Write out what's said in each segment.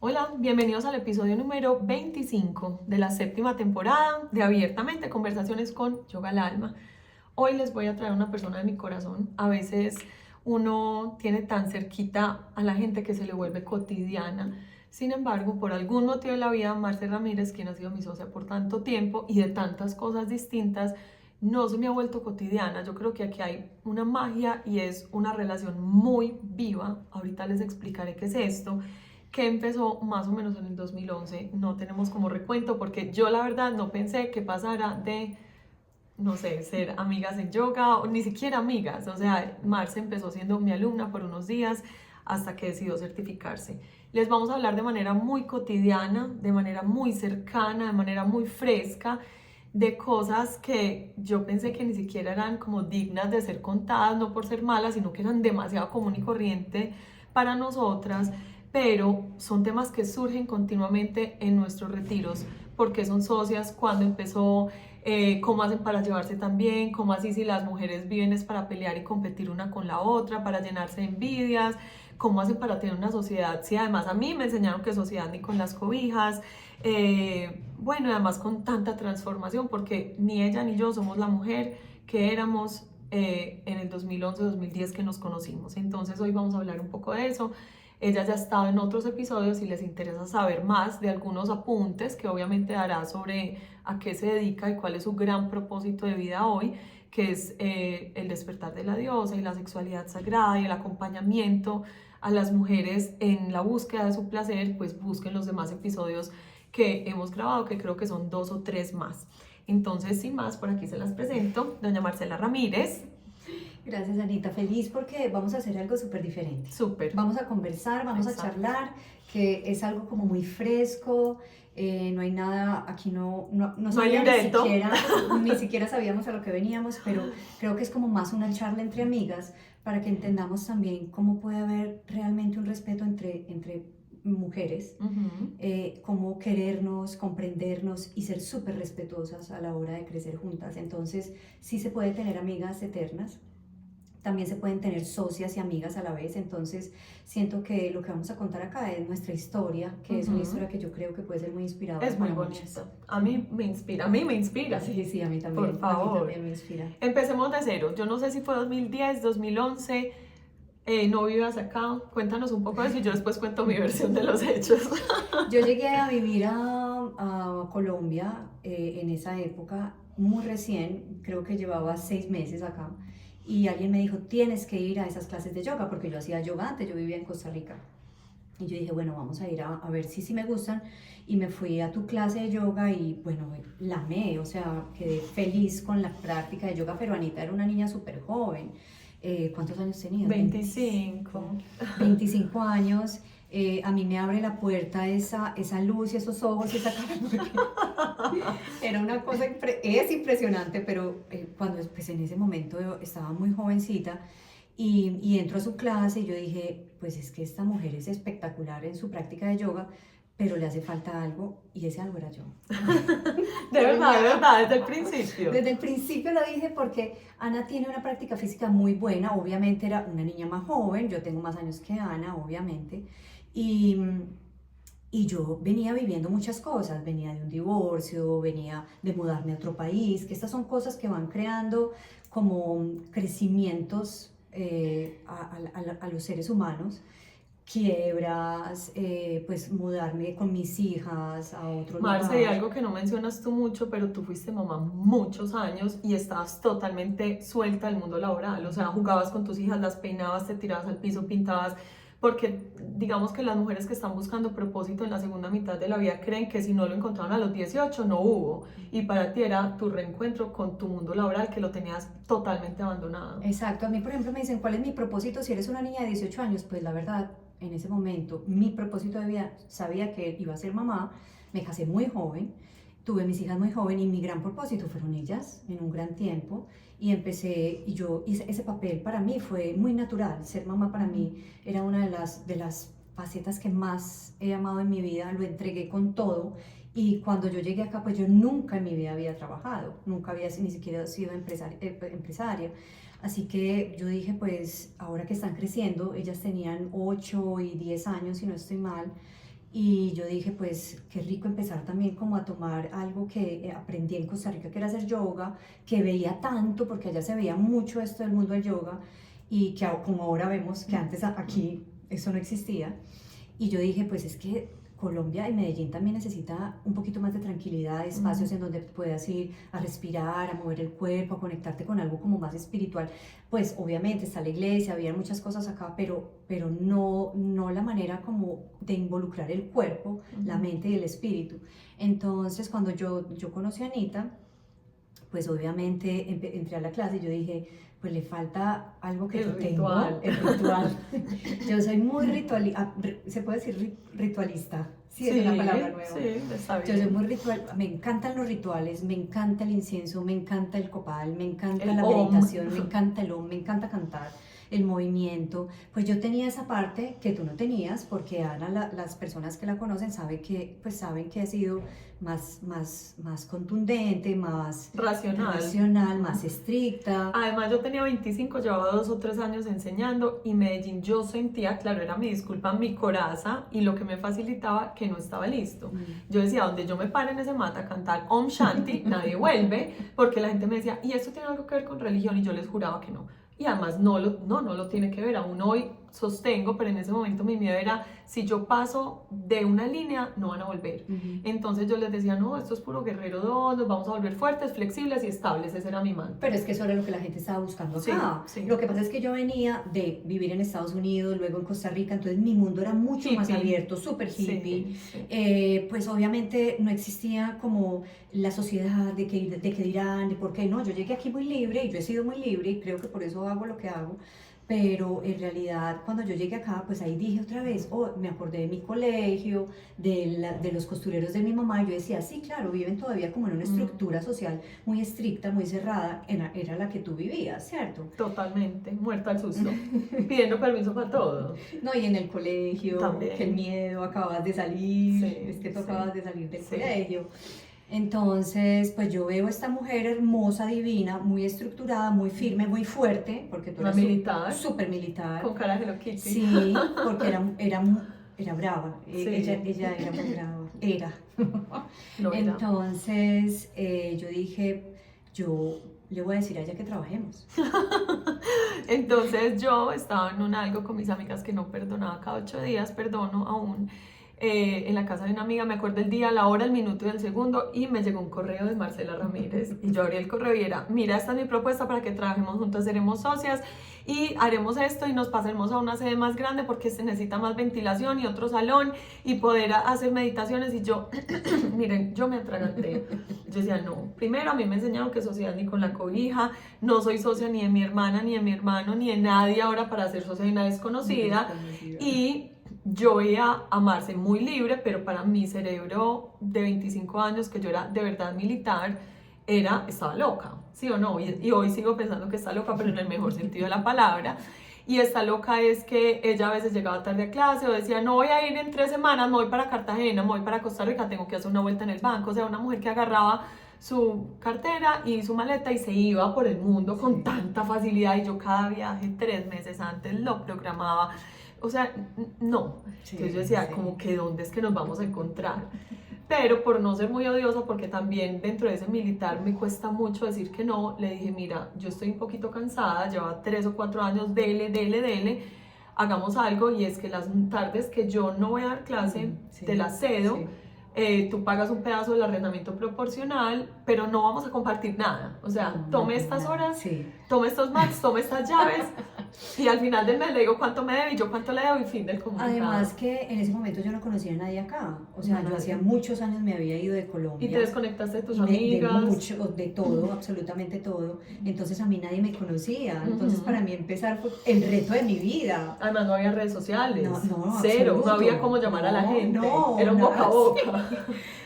Hola, bienvenidos al episodio número 25 de la séptima temporada de Abiertamente Conversaciones con Yoga al Alma. Hoy les voy a traer una persona de mi corazón. A veces uno tiene tan cerquita a la gente que se le vuelve cotidiana. Sin embargo, por algún motivo de la vida, Marce Ramírez, quien ha sido mi socia por tanto tiempo y de tantas cosas distintas, no se me ha vuelto cotidiana. Yo creo que aquí hay una magia y es una relación muy viva. Ahorita les explicaré qué es esto, que empezó más o menos en el 2011. No tenemos como recuento porque yo la verdad no pensé que pasara de, no sé, ser amigas en yoga o ni siquiera amigas. O sea, Marce empezó siendo mi alumna por unos días hasta que decidió certificarse. Les vamos a hablar de manera muy cotidiana, de manera muy cercana, de manera muy fresca, de cosas que yo pensé que ni siquiera eran como dignas de ser contadas, no por ser malas, sino que eran demasiado común y corriente para nosotras, pero son temas que surgen continuamente en nuestros retiros, porque son socias, cuando empezó, cómo hacen para llevarse tan bien, cómo así si las mujeres viven es para pelear y competir una con la otra, para llenarse de envidias, cómo hacen para tener una sociedad, si además a mí me enseñaron que sociedad ni con las cobijas, bueno, y además con tanta transformación, porque ni ella ni yo somos la mujer que éramos en el 2011-2010 que nos conocimos. Entonces hoy vamos a hablar un poco de eso. Ella ya ha estado en otros episodios y les interesa saber más de algunos apuntes que obviamente dará sobre a qué se dedica y cuál es su gran propósito de vida hoy, que es el despertar de la diosa y la sexualidad sagrada y el acompañamiento a las mujeres en la búsqueda de su placer. Pues busquen los demás episodios que hemos grabado, que creo que son 2 o 3 más. Entonces, sin más, por aquí se las presento. Doña Marcela Ramírez. Gracias, Anita. Feliz porque vamos a hacer algo súper diferente. Súper. Vamos a conversar, vamos a charlar, que es algo como muy fresco. No hay nada, aquí no No hay sabía libreto. ni siquiera sabíamos a lo que veníamos, pero creo que es como más una charla entre amigas para que entendamos también cómo puede haber realmente un respeto entre mujeres, cómo querernos, comprendernos y ser súper respetuosas a la hora de crecer juntas. Entonces, sí se puede tener amigas eternas, también se pueden tener socias y amigas a la vez. Entonces siento que lo que vamos a contar acá es nuestra historia, que es una historia que yo creo que puede ser muy inspiradora Es muy para bonito. muchas. A mí me inspira, a mí me inspira. Sí, a mí también. Por favor. A mí también me inspira. Empecemos de cero. Yo no sé si fue 2010, 2011. No vivas acá. Cuéntanos un poco de eso y yo después cuento mi versión de los hechos. Yo llegué a vivir a Colombia en esa época, muy recién, creo que llevaba 6 meses acá, y alguien me dijo, tienes que ir a esas clases de yoga, porque yo hacía yoga antes, yo vivía en Costa Rica. Y yo dije, bueno, vamos a ir a ver si me gustan. Y me fui a tu clase de yoga y bueno, la amé, o sea, quedé feliz con la práctica de yoga, pero Anita era una niña súper joven. ¿Cuántos años tenías? 25. 25 años. A mí me abre la puerta esa luz y esos ojos y esa cara, porque era una cosa, es impresionante, pero cuando pues en ese momento yo estaba muy jovencita y entro a su clase y yo dije, pues es que esta mujer es espectacular en su práctica de yoga, pero le hace falta algo, y ese algo era yo. De verdad, desde el principio. Desde el principio lo dije porque Ana tiene una práctica física muy buena, obviamente era una niña más joven, yo tengo más años que Ana, obviamente, y, y yo venía viviendo muchas cosas, venía de un divorcio, venía de mudarme a otro país, que estas son cosas que van creando como crecimientos a los seres humanos, quiebras, pues mudarme con mis hijas a otro Marce, y lugar. algo que no mencionas tú mucho, pero tú fuiste mamá muchos años y estabas totalmente suelta del mundo laboral. O sea, jugabas con tus hijas, las peinabas, te tirabas al piso, pintabas, porque digamos que las mujeres que están buscando propósito en la segunda mitad de la vida creen que si no lo encontraron a los 18 no hubo. Y para ti era tu reencuentro con tu mundo laboral que lo tenías totalmente abandonado. Exacto, a mí por ejemplo me dicen, ¿cuál es mi propósito si eres una niña de 18 años? Pues la verdad, en ese momento, mi propósito de vida, sabía que iba a ser mamá, me casé muy joven, tuve mis hijas muy joven y mi gran propósito fueron ellas en un gran tiempo, y empecé, y yo hice ese papel. Para mí fue muy natural, ser mamá para mí era una de las facetas que más he amado en mi vida, lo entregué con todo. Y cuando yo llegué acá, pues yo nunca en mi vida había trabajado, nunca había ni siquiera sido empresaria. Así que yo dije, pues ahora que están creciendo, ellas tenían 8 y 10 años, si no estoy mal, Y yo dije, pues qué rico empezar también como a tomar algo que aprendí en Costa Rica, que era hacer yoga, que veía tanto, porque allá se veía mucho esto del mundo del yoga, y que como ahora vemos que antes aquí eso no existía. Y yo dije, pues es que Colombia y Medellín también necesita un poquito más de tranquilidad, espacios en donde puedas ir a respirar, a mover el cuerpo, a conectarte con algo como más espiritual. Pues obviamente está la iglesia, había muchas cosas acá, pero no la manera como de involucrar el cuerpo, la mente y el espíritu. Entonces cuando yo conocí a Anita, pues obviamente entré a la clase y yo dije, pues le falta algo que yo tengo, el ritual. Yo soy muy ritualista, ¿se puede decir ritualista? Sí, es una palabra nueva. Sí, está bien. Yo soy muy ritual, me encantan los rituales, me encanta el incienso, me encanta el copal, me encanta la meditación, me encanta el om, me encanta cantar, el movimiento. Pues yo tenía esa parte que tú no tenías, porque Ana, las personas que la conocen saben que ha sido más contundente, más racional, más estricta. Además yo tenía 25, llevaba 2 o 3 años enseñando, y Medellín yo sentía, claro, era mi disculpa, mi coraza, y lo que me facilitaba que no estaba listo. Yo decía, donde yo me pare en ese mata a cantar Om Shanti, nadie vuelve, porque la gente me decía, ¿y esto tiene algo que ver con religión? Y yo les juraba que no. Y además no lo tiene que ver, aún hoy sostengo, pero en ese momento mi miedo era, si yo paso de una línea, no van a volver. Entonces yo les decía, no, esto es puro guerrero 2, nos vamos a volver fuertes, flexibles y estables, ese era mi mantra. Pero es que eso era lo que la gente estaba buscando acá. Sí. Lo que pasa es que yo venía de vivir en Estados Unidos, luego en Costa Rica, entonces mi mundo era mucho más abierto, súper hippie. Pues obviamente no existía como la sociedad de que dirán, de por qué no. Yo llegué aquí muy libre, y yo he sido muy libre, y creo que por eso hago lo que hago. Pero en realidad cuando yo llegué acá, pues ahí dije otra vez, me acordé de mi colegio, de los costureros de mi mamá, y yo decía, sí, claro, viven todavía como en una estructura social muy estricta, muy cerrada, era la que tú vivías, ¿cierto? Totalmente, muerta al susto, pidiendo permiso para todo. No, y en el colegio, también. Que el miedo, acabas de salir, es que tú acabas de salir del colegio. Entonces, pues yo veo a esta mujer hermosa, divina, muy estructurada, muy firme, muy fuerte, porque tú eras militar, súper militar. Con cara de Hello Kitty. Sí, porque era brava, ella era muy brava, era. Entonces, yo dije, yo le voy a decir a ella que trabajemos. Entonces yo estaba en algo con mis amigas que no perdonaba, cada 8 días perdono aún. En la casa de una amiga, me acuerdo el día, la hora, el minuto y el segundo, y me llegó un correo de Marcela Ramírez, y yo abrí el correo y era, mira, esta es mi propuesta para que trabajemos juntas, seremos socias y haremos esto y nos pasemos a una sede más grande porque se necesita más ventilación y otro salón y poder hacer meditaciones. Y yo, miren, yo me atraganté. Yo decía, no, primero a mí me enseñaron que sociedad ni con la cobija, no soy socia ni de mi hermana, ni de mi hermano, ni de nadie ahora para ser socia de una desconocida. Y yo veía a Marce muy libre, pero para mi cerebro de 25 años, que yo era de verdad militar, estaba loca, ¿sí o no? Y hoy sigo pensando que está loca, pero en el mejor sentido de la palabra. Y esta loca es que ella a veces llegaba tarde a clase o decía, no voy a ir en 3 semanas, me voy para Cartagena, me voy para Costa Rica, tengo que hacer una vuelta en el banco. O sea, una mujer que agarraba su cartera y su maleta y se iba por el mundo con tanta facilidad, y yo cada viaje 3 meses antes lo programaba. O sea, no. Entonces yo decía, como que ¿dónde es que nos vamos a encontrar? Pero por no ser muy odiosa, porque también dentro de ese militar me cuesta mucho decir que no, le dije, mira, yo estoy un poquito cansada, lleva 3 o 4 años, dele, hagamos algo, y es que las tardes que yo no voy a dar clase, te la cedo. Tú pagas un pedazo del arrendamiento proporcional, pero no vamos a compartir nada. O sea, tome estas horas, tome estos mats, tome estas llaves, y al final del mes le digo cuánto me debe y yo cuánto le debo, y fin del comunicado. Además que en ese momento yo no conocía a nadie acá. O sea, yo hacía muchos años me había ido de Colombia. Y te desconectaste de tus amigas. De todo, absolutamente todo. Entonces a mí nadie me conocía. Entonces para mí empezar fue el reto de mi vida. Además no había redes sociales. No, cero. No había cómo llamar a la gente. Era un boca a boca.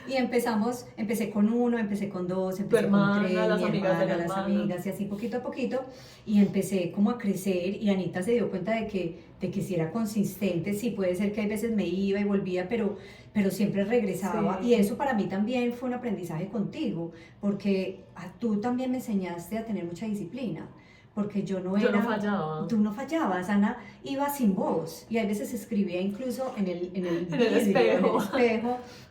Y empecé con 1, empecé con 2, empecé hermana, con 3, las amigas de las amigas, y así poquito a poquito, y empecé como a crecer, y Anita se dio cuenta de que si era consistente, sí puede ser que hay veces me iba y volvía, pero siempre regresaba, y eso para mí también fue un aprendizaje contigo, porque tú también me enseñaste a tener mucha disciplina, porque yo no Yo era... no fallaba. Tú no fallabas, Ana iba sin voz y a veces escribía incluso en el En el espejo.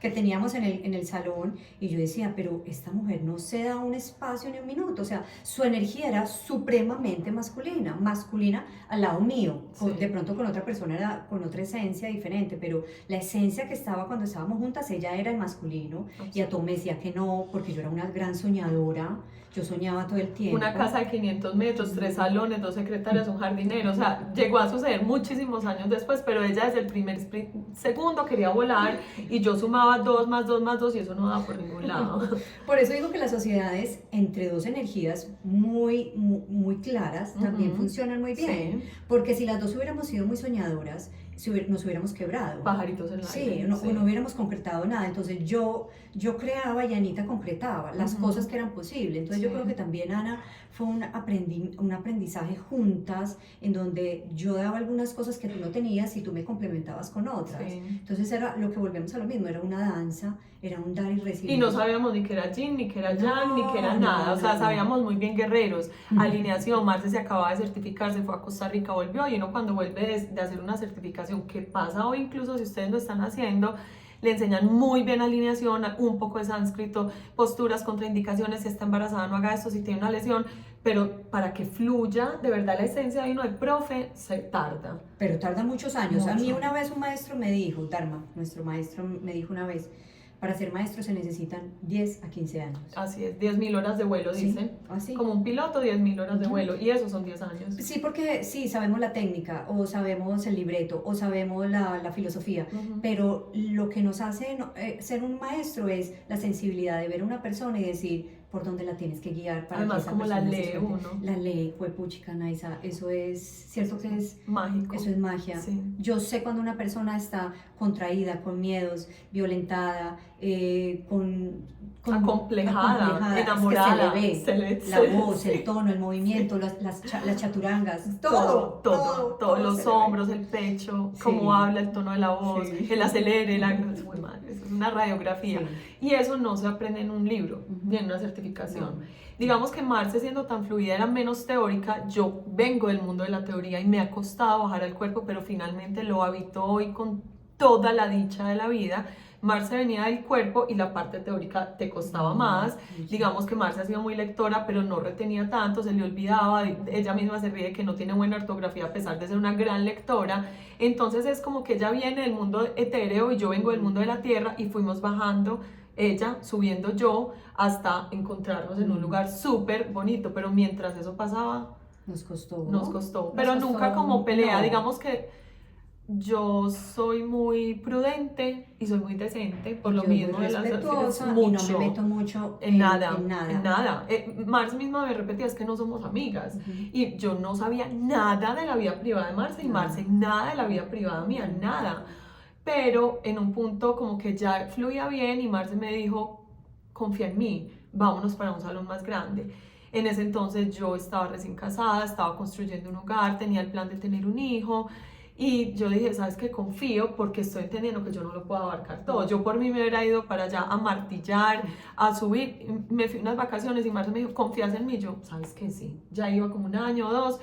Que teníamos en el salón y yo decía, pero esta mujer no se da un espacio ni un minuto, o sea, su energía era supremamente masculina al lado mío, Sí. de pronto con otra persona era con otra esencia diferente, pero la esencia que estaba cuando estábamos juntas, ella era el masculino y a todo me decía que no, porque yo era una gran soñadora, yo soñaba todo el tiempo. Una casa de 500 metros, 3 salones, 2 secretarias, un jardinero, o sea, llegó a suceder muchísimos años después, pero ella desde el primer segundo quería volar y yo sumaba 2 más 2 más 2 y eso no da por ningún lado. Por eso digo que las sociedades entre dos energías muy claras también funcionan muy bien, Sí. porque si las dos hubiéramos sido muy soñadoras, nos hubiéramos quebrado. Pajaritos en el aire. Sí, no hubiéramos concretado nada. Entonces yo creaba y Anita concretaba las cosas que eran posibles. Entonces yo creo que también, Ana, fue un aprendizaje juntas en donde yo daba algunas cosas que tú no tenías y tú me complementabas con otras. Sí. Entonces era lo que volvemos a lo mismo, era una danza, era un dar y recibir. Y no sabíamos ni que era yin, ni que era yang, ni que era nada, o sea, sabíamos muy bien guerreros, alineación. Marce se acababa de certificar, se fue a Costa Rica, volvió, y uno cuando vuelve de hacer una certificación, que pasa hoy incluso si ustedes lo están haciendo, le enseñan muy bien alineación, un poco de sánscrito, posturas, contraindicaciones, si está embarazada no haga esto, si tiene una lesión, pero para que fluya de verdad la esencia de uno, el profe se tarda. Pero tarda muchos años. Mucho. A mí una vez un maestro me dijo, Dharma, nuestro maestro me dijo una vez, para ser maestro se necesitan 10 a 15 años. Así es, 10.000 horas de vuelo, Sí, dicen. así. Como un piloto, 10.000 horas de vuelo, y eso son 10 años. Sí, porque sí, sabemos la técnica, o sabemos el libreto, o sabemos la filosofía, pero lo que nos hace ser un maestro es la sensibilidad de ver a una persona y decir por dónde la tienes que guiar para Además, que esa como la persona se lee suelte. uno. La ley, puchica, Naisa, eso es cierto que es Mágico. eso es magia. Sí. Yo sé cuando una persona está contraída, con miedos, violentada, acomplejada, enamorada, es que se le ve la voz, el tono, el movimiento, las chaturangas, todo, los se le ve. hombros, el pecho, Sí. cómo habla, el tono de la voz, Sí. el acelere, uy, madre, eso es una radiografía. Sí. Y eso no se aprende en un libro, ni en una certificación. Digamos que Marce, siendo tan fluida, era menos teórica. Yo vengo del mundo de la teoría y me ha costado bajar al cuerpo, pero finalmente lo habito hoy con toda la dicha de la vida. Marce venía del cuerpo y la parte teórica te costaba más. Digamos que Marce ha sido muy lectora, pero no retenía tanto, se le olvidaba. Ella misma se ríe que no tiene buena ortografía a pesar de ser una gran lectora. Entonces es como que ella viene del mundo etéreo y yo vengo del mundo de la tierra y fuimos bajando, ella subiendo yo, hasta encontrarnos en un lugar súper bonito. Pero mientras eso pasaba, nos costó. pero Nos nunca costó, como pelea. no. Digamos que yo soy muy prudente y soy muy decente, por lo Yo mismo soy de las respetuosa mucho, y no me meto mucho en nada. Marce misma me repetía, es que no somos amigas. Y yo no sabía nada de la vida privada de Marce y Marce nada de la vida privada mía, nada. Pero en un punto como que ya fluía bien y Marce me dijo, confía en mí, vámonos para un salón más grande. En ese entonces yo estaba recién casada, estaba construyendo un hogar, tenía el plan de tener un hijo. Y yo dije, ¿sabes qué? Confío porque estoy entendiendo que yo no lo puedo abarcar todo. Yo por mí me hubiera ido para allá a martillar, a subir. Me fui unas vacaciones y Marce me dijo, ¿confías en mí? Yo, ¿sabes qué? Sí. Ya iba como un año o 2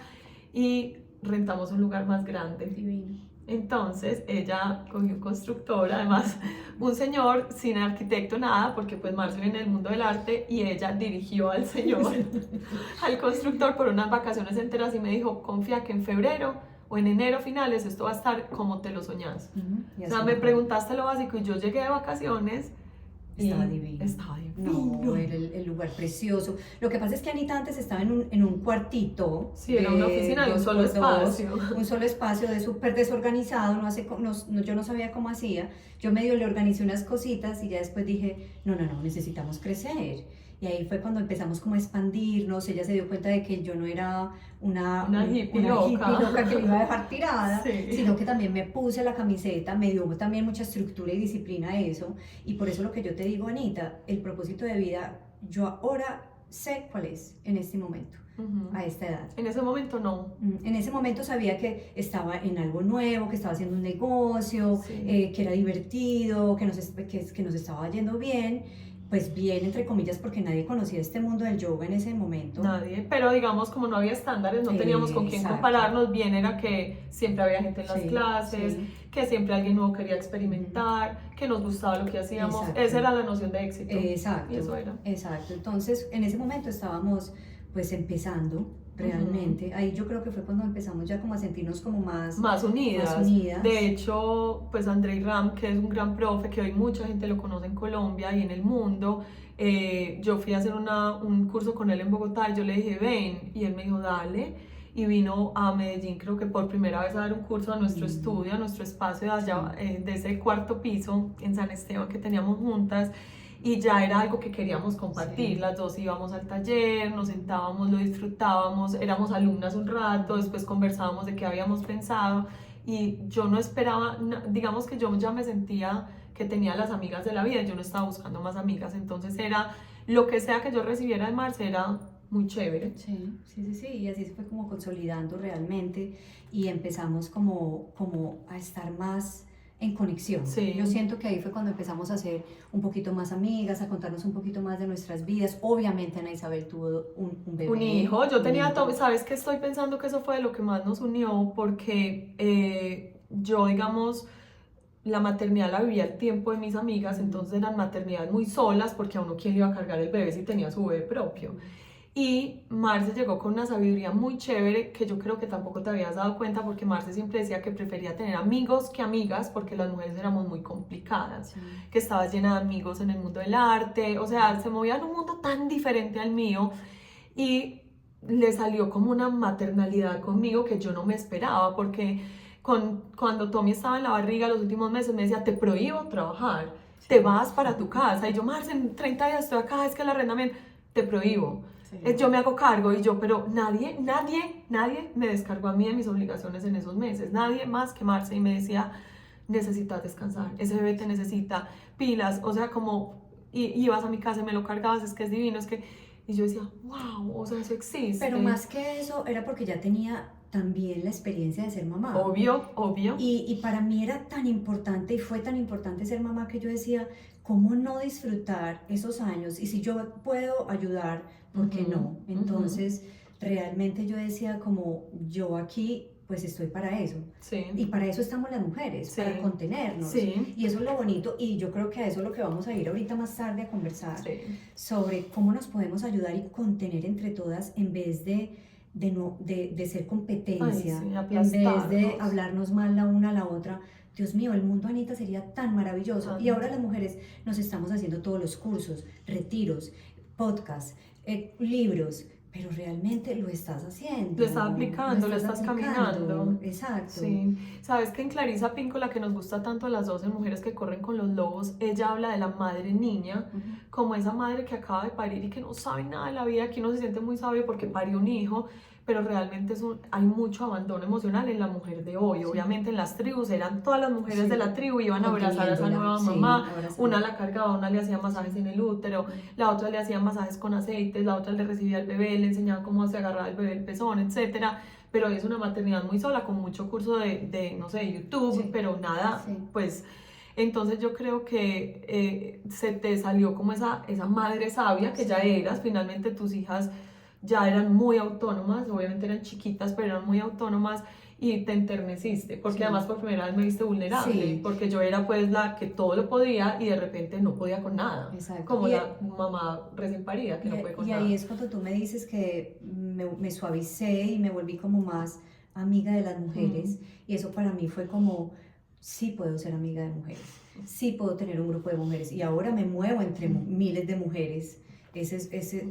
y rentamos un lugar más grande. Divino. Entonces ella cogió un constructor, además un señor sin arquitecto, nada, porque pues Marce viene del mundo del arte y ella dirigió al señor, al constructor por unas vacaciones enteras y me dijo, confía que en febrero o en enero finales esto va a estar como te lo soñás. Y O sea, así me fue. preguntaste lo básico y yo llegué de vacaciones y Estaba divino. estaba divino. No, era el lugar precioso. Lo que pasa es que Anita antes estaba en un cuartito. Sí, era una oficina de un 2 solo por 2, espacio. un solo espacio de súper desorganizado, yo no sabía cómo hacía. Yo medio le organicé unas cositas y ya después dije, no, necesitamos crecer. Y ahí fue cuando empezamos como a expandirnos. Ella se dio cuenta de que yo no era una hippie una loca. loca que le iba a dejar tirada, Sí. sino que también me puse la camiseta, me dio también mucha estructura y disciplina a eso. Y por eso lo que yo te digo, Anita, el propósito de vida, yo ahora sé cuál es en este momento, a esta edad. En ese momento no. En ese momento sabía que estaba en algo nuevo, que estaba haciendo un negocio, Sí. que era divertido, que nos estaba yendo bien. pues bien, entre comillas, porque nadie conocía este mundo del yoga en ese momento. Nadie, pero digamos como no había estándares, no teníamos con quién Exacto. compararnos, bien era que siempre había gente en las Sí, clases, sí. que siempre alguien nuevo quería experimentar, que nos gustaba lo que hacíamos, Exacto. esa era la noción de éxito. Exacto, Y eso era. exacto. Entonces, en ese momento estábamos pues empezando realmente. Ahí yo creo que fue cuando empezamos ya como a sentirnos como Más unidas. más unidas. De hecho, pues Andrei Ram, que es un gran profe, que hoy mucha gente lo conoce en Colombia y en el mundo, yo fui a hacer un curso con él en Bogotá y yo le dije, ven, y él me dijo, dale, y vino a Medellín, creo que por primera vez a dar un curso a nuestro estudio, a nuestro espacio de allá, de ese cuarto piso en San Esteban que teníamos juntas, y ya era algo que queríamos compartir. Las dos íbamos al taller, nos sentábamos, lo disfrutábamos, éramos alumnas un rato, después conversábamos de qué habíamos pensado, y yo no esperaba, digamos que yo ya me sentía que tenía las amigas de la vida, yo no estaba buscando más amigas, entonces era lo que sea que yo recibiera de Marce era muy chévere. Sí, sí, sí, sí, y así se fue como consolidando realmente y empezamos como a estar más en conexión. Sí. Yo siento que ahí fue cuando empezamos a ser un poquito más amigas, a contarnos un poquito más de nuestras vidas. Obviamente Ana Isabel tuvo un bebé. Un hijo, yo tenía, ¿sabes qué? Estoy pensando que eso fue de lo que más nos unió, porque yo, digamos, la maternidad la vivía al tiempo de mis amigas, entonces eran maternidades muy solas, porque a uno quién le iba a cargar el bebé si tenía su bebé propio. Y Marce llegó con una sabiduría muy chévere que yo creo que tampoco te habías dado cuenta, porque Marce siempre decía que prefería tener amigos que amigas, porque las mujeres éramos muy complicadas, Sí. que estaba llena de amigos en el mundo del arte, o sea, se movía en un mundo tan diferente al mío, y le salió como una maternalidad conmigo que yo no me esperaba, porque cuando Tommy estaba en la barriga los últimos meses me decía, te prohíbo trabajar, te vas para tu casa, y yo, Marce, en 30 días estoy acá, es que el arrendamiento, te prohíbo. Yo me hago cargo, y yo, pero nadie me descargó a mí de mis obligaciones en esos meses, nadie más que Marce, y me decía, necesitas descansar, ese bebé te necesita, pilas, o sea, como, ibas a mi casa y me lo cargabas, es que es divino, es que, y yo decía, wow, o sea, eso existe. Pero más que eso, era porque ya tenía también la experiencia de ser mamá. Obvio. Y para mí era tan importante y fue tan importante ser mamá que yo decía, ¿cómo no disfrutar esos años? Y si yo puedo ayudar, ¿por qué no? Entonces, realmente yo decía como, yo aquí pues estoy para eso. Sí. Y para eso estamos las mujeres, Sí. para contenernos. Sí. Y eso es lo bonito, y yo creo que a eso es lo que vamos a ir ahorita más tarde a conversar, Sí. sobre cómo nos podemos ayudar y contener entre todas en vez de ser competencia, Ay, sí, en vez de aplastarnos. hablarnos mal la una a la otra. Dios mío, el mundo, Anita, sería tan maravilloso. Tanto. Y ahora las mujeres nos estamos haciendo todos los cursos, retiros, podcasts, libros, pero realmente lo estás haciendo. Lo estás aplicando, lo estás caminando. Exacto. Sí. Sabes que en Clarisa Pinco, la que nos gusta tanto a las dos, en Mujeres que corren con los lobos, ella habla de la madre niña, como esa madre que acaba de parir y que no sabe nada de la vida. Aquí uno se siente muy sabio porque parió un hijo, pero realmente hay mucho abandono emocional en la mujer de hoy. Sí. Obviamente en las tribus eran todas las mujeres Sí. de la tribu, iban a abrazar a esa nueva Sí, mamá, abrazando. una la cargaba, una le hacía masajes en el útero, la otra le hacía masajes con aceites, la otra le recibía al bebé, le enseñaba cómo se agarraba el bebé el pezón, etcétera. Pero es una maternidad muy sola, con mucho curso de no sé, YouTube, Sí. pero nada, Sí. pues. Entonces yo creo que se te salió como esa madre sabia que ya eras. Finalmente tus hijas ya eran muy autónomas, obviamente eran chiquitas, pero eran muy autónomas, y te enterneciste, porque Sí. además por primera vez me viste vulnerable, Sí. porque yo era pues la que todo lo podía y de repente no podía con nada, Exacto. como Y- la mamá recién parida que no puede con y nada. ahí es cuando tú me dices que me suavicé y me volví como más amiga de las mujeres, y eso para mí fue como, sí puedo ser amiga de mujeres, sí puedo tener un grupo de mujeres, y ahora me muevo entre miles de mujeres.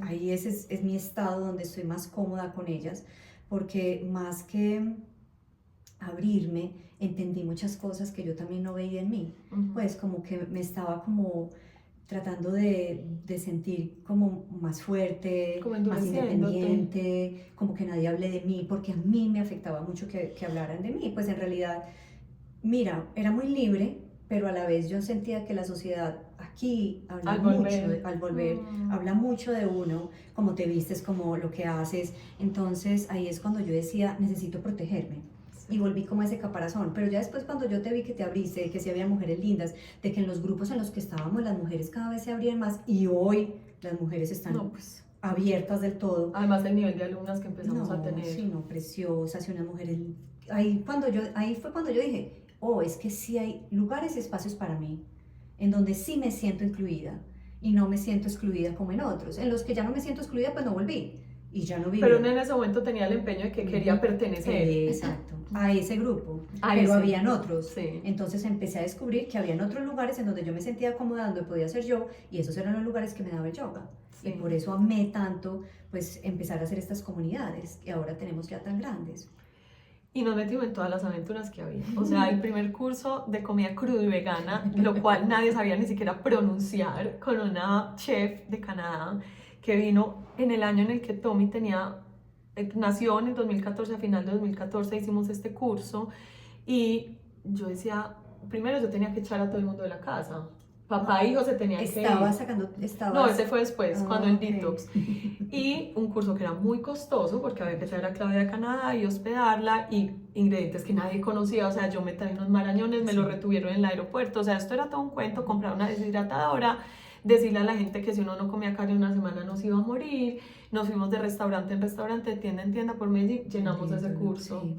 Ahí ese es mi estado donde estoy más cómoda con ellas, porque más que abrirme, entendí muchas cosas que yo también no veía en mí. Pues como que me estaba como tratando de sentir como más fuerte, Como más endureciéndote. independiente, como que nadie hable de mí, porque a mí me afectaba mucho que hablaran de mí. Pues en realidad, mira, era muy libre, pero a la vez yo sentía que la sociedad aquí habla Al mucho, volver. al volver, habla mucho de uno, cómo te vistes, como lo que haces. Entonces ahí es cuando yo decía, necesito protegerme. y volví como a ese caparazón, pero ya después cuando yo te vi que te abriste, que sí había mujeres lindas, de que en los grupos en los que estábamos las mujeres cada vez se abrían más y hoy las mujeres están No, pues, abiertas del todo. además el nivel de alumnas que empezamos a No, tener. sí, no, preciosas y unas mujeres. Ahí fue cuando yo dije, oh, es que sí hay lugares y espacios para mí, en donde sí me siento incluida y no me siento excluida como en otros. En los que ya no me siento excluida, pues no volví y ya no viví. Pero uno en ese momento tenía el empeño de que quería pertenecer. Exacto, a ese grupo, A pero ese. habían otros. Sí. Entonces empecé a descubrir que habían otros lugares en donde yo me sentía cómoda, donde podía ser yo, y esos eran los lugares que me daba el yoga. Sí. Y por eso amé tanto, pues, empezar a hacer estas comunidades que ahora tenemos ya tan grandes. Y nos metimos en todas las aventuras que había. O sea, el primer curso de comida crudo y vegana, lo cual nadie sabía ni siquiera pronunciar, con una chef de Canadá que vino en el año en el que Tommy nació en el 2014, a final de 2014 hicimos este curso y yo decía, primero yo tenía que echar a todo el mundo de la casa. Papá e hijo se tenían que ir. No, ese fue después, cuando el detox. Y un curso que era muy costoso porque había que traer a Claudia de Canadá y hospedarla y ingredientes que nadie conocía. O sea, yo me traí unos marañones, me los retuvieron en el aeropuerto. O sea, esto era todo un cuento, comprar una deshidratadora, decirle a la gente que si uno no comía carne una semana nos iba a morir. Nos fuimos de restaurante en restaurante, tienda en tienda por Medellín, llenamos ese curso. Sí.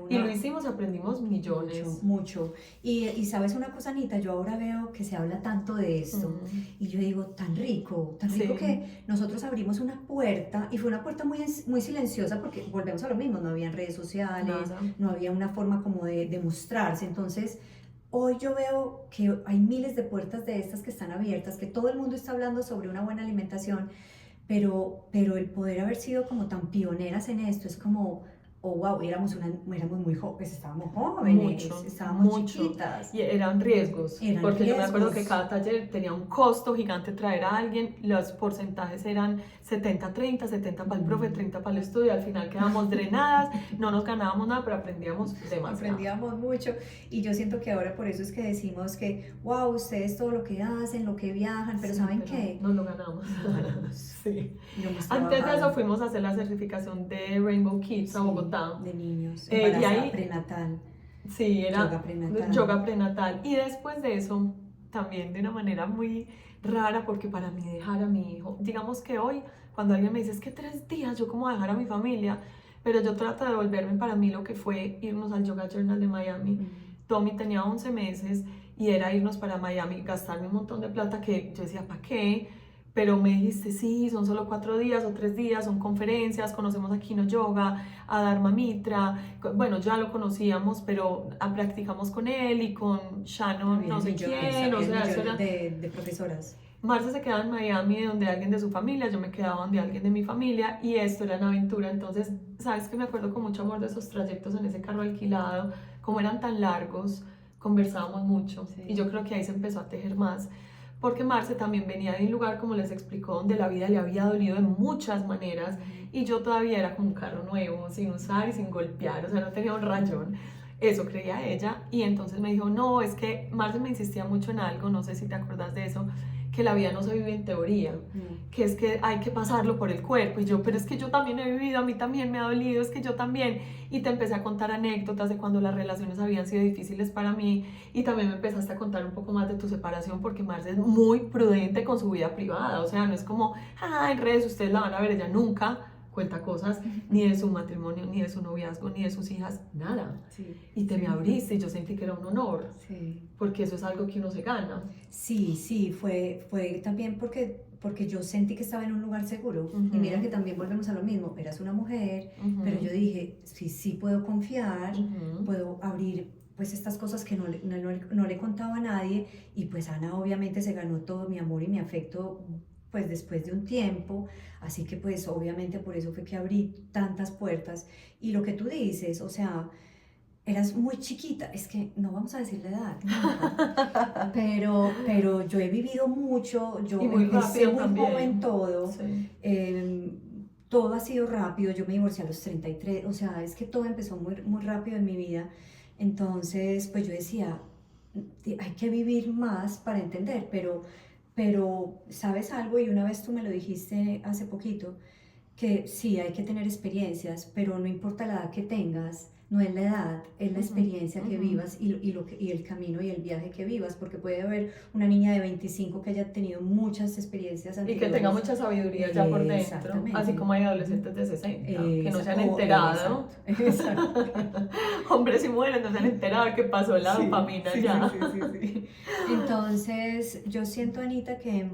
Y lo hicimos, aprendimos millones. Mucho. Y sabes una cosa, Anita, yo ahora veo que se habla tanto de esto y yo digo, tan rico sí. Que nosotros abrimos una puerta y fue una puerta muy, muy silenciosa porque volvemos a lo mismo, no había redes sociales, no había una forma como de mostrarse, entonces hoy yo veo que hay miles de puertas de estas que están abiertas, que todo el mundo está hablando sobre una buena alimentación, pero el poder haber sido como tan pioneras en esto es como... Oh, wow, éramos muy jóvenes, estábamos jóvenes, estábamos chiquitas. Y eran riesgos, porque yo me acuerdo que cada taller tenía un costo gigante traer a alguien, los porcentajes eran 70-30, 70 para el profe, 30 para el estudio, al final quedábamos drenadas, no nos ganábamos nada, pero aprendíamos demasiado. Aprendíamos mucho, y yo siento que ahora por eso es que decimos que, wow, ustedes todo lo que hacen, lo que viajan, pero sí, ¿saben qué? No lo ganamos. Sí. Antes de eso fuimos a hacer la certificación de Rainbow Kids a Bogotá. De niños, y ahí, prenatal. Sí, era yoga prenatal. Y después de eso, también de una manera muy rara, porque para mí dejar a mi hijo, digamos que hoy, cuando alguien me dice, es que 3 días, yo como dejar a mi familia, pero yo trato de devolverme para mí lo que fue irnos al Yoga Journal de Miami. Tommy tenía 11 meses y era irnos para Miami, gastarme un montón de plata que yo decía, ¿para qué? Pero me dijiste, sí, son solo 4 días o 3 días, son conferencias, conocemos a Kino Yoga, a Dharma Mitra, bueno, ya lo conocíamos, pero practicamos con él y con Shannon, no sé quién, o sea, eso era... de profesoras. Marce se quedaba en Miami donde alguien de su familia, yo me quedaba donde alguien de mi familia y esto era una aventura, entonces, sabes que me acuerdo con mucho amor de esos trayectos en ese carro alquilado, como eran tan largos, conversábamos mucho y yo creo que ahí se empezó a tejer más. Porque Marce también venía de un lugar, como les explicó, donde la vida le había dolido de muchas maneras y yo todavía era como un carro nuevo, sin usar y sin golpear, o sea, no tenía un rayón. Eso creía ella y entonces me dijo, no, es que Marce me insistía mucho en algo, no sé si te acuerdas de eso, que la vida no se vive en teoría, que es que hay que pasarlo por el cuerpo. Y yo, pero es que yo también he vivido, a mí también me ha dolido, es que yo también. Y te empecé a contar anécdotas de cuando las relaciones habían sido difíciles para mí. Y también me empezaste a contar un poco más de tu separación, porque Marce es muy prudente con su vida privada. O sea, no es como, en redes ustedes la van a ver, ella nunca cuenta cosas ni de su matrimonio, ni de su noviazgo, ni de sus hijas, nada. Sí, y te me abriste y yo sentí que era un honor, sí. Porque eso es algo que uno se gana. Sí, fue también porque yo sentí que estaba en un lugar seguro. Y mira que también volvemos a lo mismo, eras una mujer, pero yo dije, sí puedo confiar, puedo abrir pues estas cosas que no le contaba a nadie, y pues Ana obviamente se ganó todo mi amor y mi afecto pues después de un tiempo, así que pues obviamente por eso fue que abrí tantas puertas. Y lo que tú dices, o sea, eras muy chiquita, es que no vamos a decir la edad, no, pero yo he vivido mucho, yo empecé muy joven todo, todo ha sido rápido, yo me divorcié a los 33, o sea, es que todo empezó muy, muy rápido en mi vida, entonces pues yo decía, hay que vivir más para entender, pero ¿sabes algo? Y una vez tú me lo dijiste hace poquito, que sí, hay que tener experiencias, pero no importa la edad que tengas, no es la edad, es la Ujú, experiencia que ujú. vivas y el camino y el viaje que vivas, porque puede haber una niña de 25 que haya tenido muchas experiencias Y anteriores. que tenga mucha sabiduría ya por dentro, Exactamente. así como hay adolescentes de 60 que no se han Oh, enterado. exacto. Hombres y mujeres no se han enterado que pasó la Sí, dopamina sí, ya. sí. Entonces, yo siento, Anita, que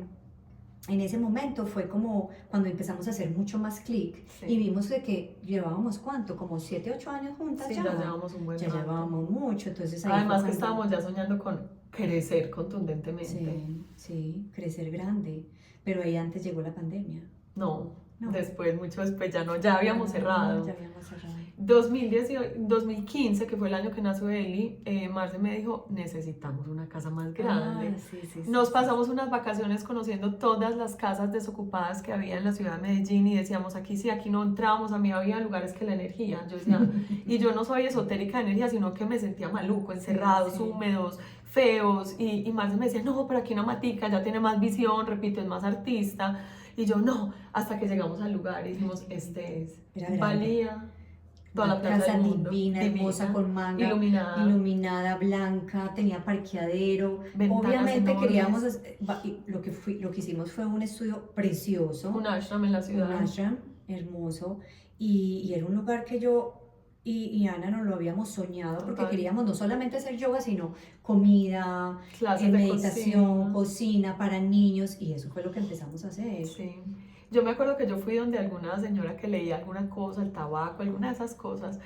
en ese momento fue como cuando empezamos a hacer mucho más clic Sí. y vimos de que llevábamos, ¿cuánto? Como 7, 8 años juntas Sí, ya. ya llevamos un buen Ya rato. llevábamos mucho, entonces ahí Además fue que cuando- estábamos ya soñando con crecer contundentemente. Sí, crecer grande. Pero ahí antes llegó la pandemia. No, No. después, mucho después, ya no, ya habíamos cerrado. Ya habíamos cerrado. 2015, que fue el año que nació Eli, Marce me dijo, necesitamos una casa más grande. Sí. Nos pasamos unas vacaciones conociendo todas las casas desocupadas que había en la ciudad de Medellín y decíamos, aquí sí, aquí no entrábamos, a mí había lugares que la energía, yo decía, y yo no soy esotérica de energía, sino que me sentía maluco, encerrados, Sí. húmedos, feos, y Marce me decía, no, pero aquí una matica ya tiene más visión, repito, es más artista, y yo no, hasta que llegamos al lugar y dijimos, este es, Era grande. valía toda la Una plata casa del mundo, divina, hermosa, con manga, iluminada, blanca, tenía parqueadero. Ventanas Obviamente enormes. queríamos, lo que hicimos fue un estudio precioso, un ashram en la ciudad. un ashram hermoso, y era un lugar que yo y Ana nos lo habíamos soñado porque Total. queríamos no solamente hacer yoga, sino comida, Clases de meditación, cocina para niños, y eso fue lo que empezamos a hacer. Sí. Yo me acuerdo que yo fui donde alguna señora que leía alguna cosa, el tabaco, alguna de esas cosas,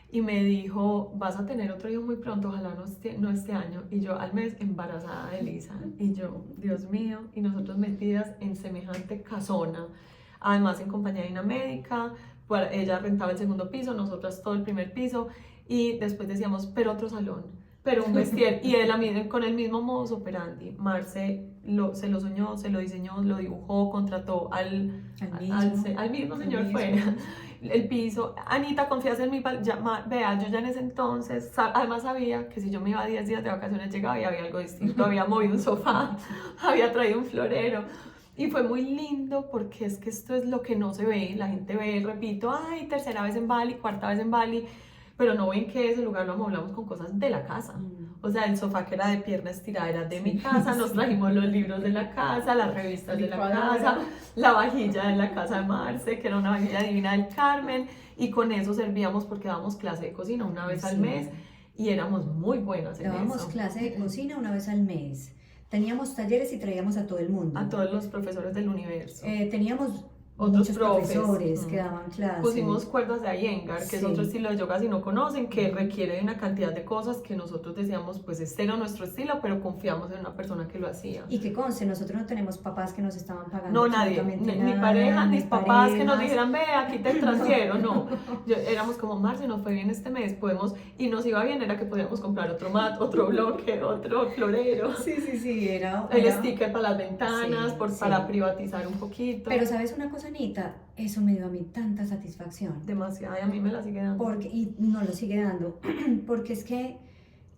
y me dijo, vas a tener otro hijo muy pronto, ojalá no este año. Y yo al mes embarazada de Elisa. Y yo, Dios mío, y nosotros metidas en semejante casona, además en compañía de una médica, ella rentaba el segundo piso, nosotras todo el primer piso, y después decíamos, pero otro salón, pero un vestier, y él con el mismo modus operandi. Marce se lo soñó, se lo diseñó, lo dibujó, contrató al mismo señor fuera el piso. Anita, ¿confías en mí? Vea, yo ya en ese entonces, además sabía que si yo me iba 10 días de vacaciones llegaba y había algo distinto, había movido un sofá, había traído un florero. Y fue muy lindo porque es que esto es lo que no se ve, la gente ve, repito, ay, tercera vez en Bali, cuarta vez en Bali, pero no ven que ese lugar lo amoblamos con cosas de la casa. O sea, el sofá que era de pierna estirada era de mi casa, nos trajimos los libros de la casa, las revistas de la casa, la vajilla de la casa de Marce, que era una vajilla divina del Carmen, y con eso servíamos porque dábamos clase de cocina una vez al mes y éramos muy buenas en Dábamos eso. clase de cocina una vez al mes. Teníamos talleres y traíamos a todo el mundo. A todos los profesores del universo. Teníamos otros muchos profesores que daban clases. Pusimos cuerdas de Iyengar, que es otro estilo de yoga si no conocen, que requiere de una cantidad de cosas que nosotros decíamos, pues este era nuestro estilo, pero confiamos en una persona que lo hacía. Y que conste, nosotros no tenemos papás que nos estaban pagando. No, nadie, ni pareja, ni papás que nos dijeran, ve, aquí te transfiero, no. Éramos como, Marce, nos fue bien este mes, podemos, y nos iba bien, era que podíamos comprar otro mat, otro bloque, otro florero. Sí, era el sticker para las ventanas, para privatizar un poquito. Pero ¿sabes una cosa, Anita? Eso me dio a mí tanta satisfacción. Demasiado, y a mí me la sigue dando. Y no lo sigue dando, porque es que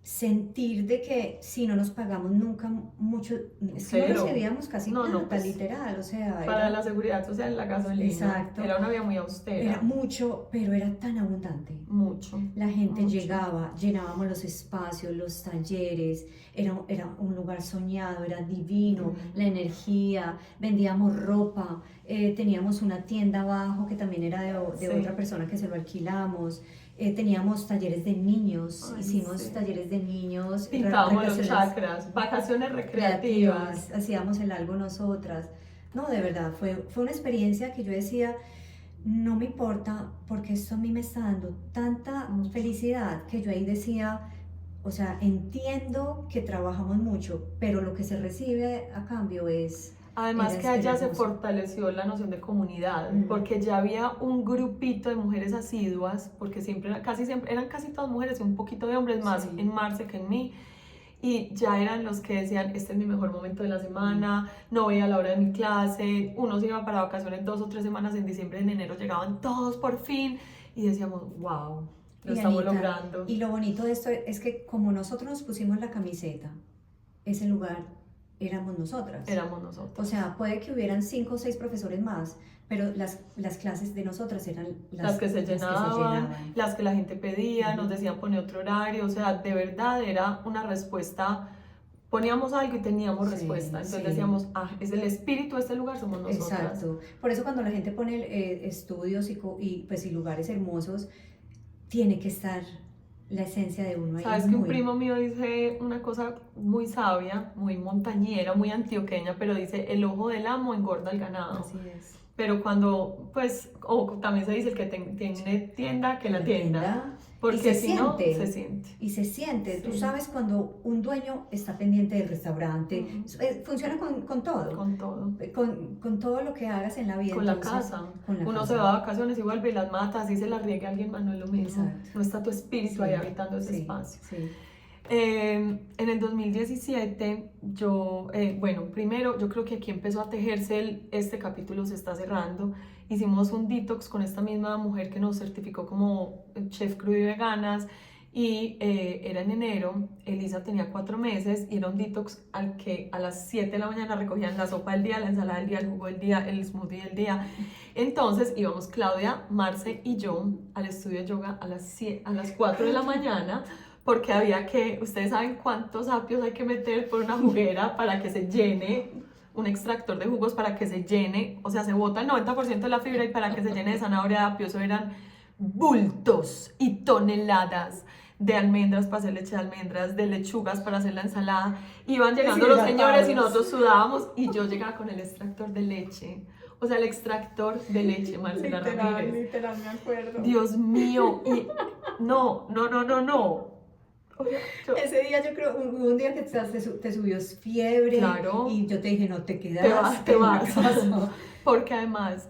sentir de que si no nos pagamos nunca mucho, es que no recibíamos casi nada, pues, literal, o sea. Para la seguridad social, la gasolina. Exacto. Era una vida muy austera. Era mucho, pero era tan abundante. Mucho. La gente llegaba, llenábamos los espacios, los talleres, era un lugar soñado, era divino, la energía, vendíamos ropa, teníamos una tienda abajo que también era de otra persona que se lo alquilamos. Teníamos talleres de niños, hicimos talleres de niños. Pintábamos los chakras, vacaciones recreativas. Hacíamos el algo nosotras. No, de verdad, fue una experiencia que yo decía, no me importa, porque esto a mí me está dando tanta felicidad que yo ahí decía, o sea, entiendo que trabajamos mucho, pero lo que se recibe a cambio es... Además que allá se fortaleció la noción de comunidad, porque ya había un grupito de mujeres asiduas, porque casi siempre eran casi todas mujeres y un poquito de hombres, más en Marce que en mí, y ya eran los que decían, este es mi mejor momento de la semana, no voy a la hora de mi clase, uno se iba para vacaciones 2 o 3 semanas, en diciembre, en enero llegaban todos por fin, y decíamos, wow, lo estamos logrando. Y lo bonito de esto es que como nosotros nos pusimos la camiseta, ese lugar éramos nosotras. Éramos nosotros. O sea, puede que hubieran 5 o 6 profesores más, pero las clases de nosotras eran las que se llenaban, las que la gente pedía, nos decían poner otro horario, o sea, de verdad era una respuesta, poníamos algo y teníamos respuesta, entonces decíamos, es el espíritu de este lugar, somos nosotras. Exacto, por eso cuando la gente pone estudios y lugares hermosos, tiene que estar la esencia de uno ahí. Sabes que un primo mío dice una cosa muy sabia, muy montañera, muy antioqueña, pero dice, el ojo del amo engorda el ganado. Así es. Pero cuando, pues, o también se dice el que tiene tienda, que la tienda. Porque si no, se siente. Y se siente. Sí. Tú sabes cuando un dueño está pendiente del restaurante. Funciona con todo. Con todo. Con todo lo que hagas en la vida. Con entonces, la casa. Con la Uno casa. se va a vacaciones y vuelve y las mata, así se las riegue a alguien más, no es lo mismo. Exacto. No está tu espíritu ahí habitando ese espacio. Sí. En el 2017, bueno, primero yo creo que aquí empezó a tejerse, este capítulo se está cerrando, hicimos un detox con esta misma mujer que nos certificó como chef crudo y veganas y era en enero, Elisa tenía 4 meses y era un detox al que a las 7 de la mañana recogían la sopa del día, la ensalada del día, el jugo del día, el smoothie del día. Entonces íbamos Claudia, Marce y yo al estudio de yoga a las 4 de la mañana, porque había que, ustedes saben cuántos apios hay que meter por una juguera para que se llene, un extractor de jugos para que se llene, o sea, se bota el 90% de la fibra y para que se llene de zanahoria de apio, eso eran bultos y toneladas de almendras para hacer leche de almendras, de lechugas para hacer la ensalada. Iban llegando los señores y nosotros sudábamos y yo llegaba con el extractor de leche. O sea, el extractor de leche, Marcela Ramírez. Literal, me acuerdo. Dios mío, y no. O sea, ese día yo creo, hubo un día que te subió fiebre. Claro. Y yo te dije, no te quedas. Te vas. Porque además,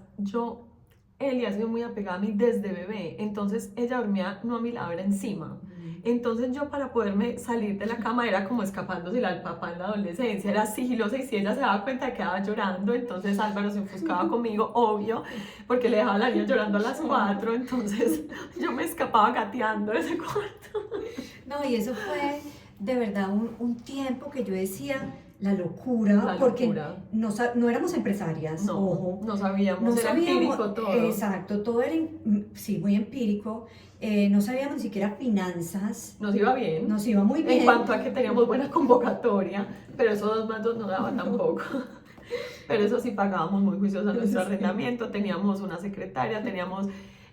Elia ha sido muy apegada a mí desde bebé, entonces ella dormía no a mi lado, era encima. Entonces yo para poderme salir de la cama era como escapándose al papá en la adolescencia, era sigilosa y si ella se daba cuenta quedaba llorando, entonces Álvaro se ofuscaba conmigo, obvio, porque le dejaba a la niña llorando a las 4, entonces yo me escapaba gateando de ese cuarto. No, y eso fue de verdad un tiempo que yo decía la locura, porque no éramos empresarias, ojo. No sabíamos, era empírico todo. Exacto, todo era, sí, muy empírico. No sabíamos ni siquiera finanzas. Nos iba bien. Nos iba muy bien. En cuanto a que teníamos buena convocatoria, pero esos 2 mandos no daban tampoco. Pero eso sí pagábamos muy juiciosos nuestro arrendamiento, teníamos una secretaria,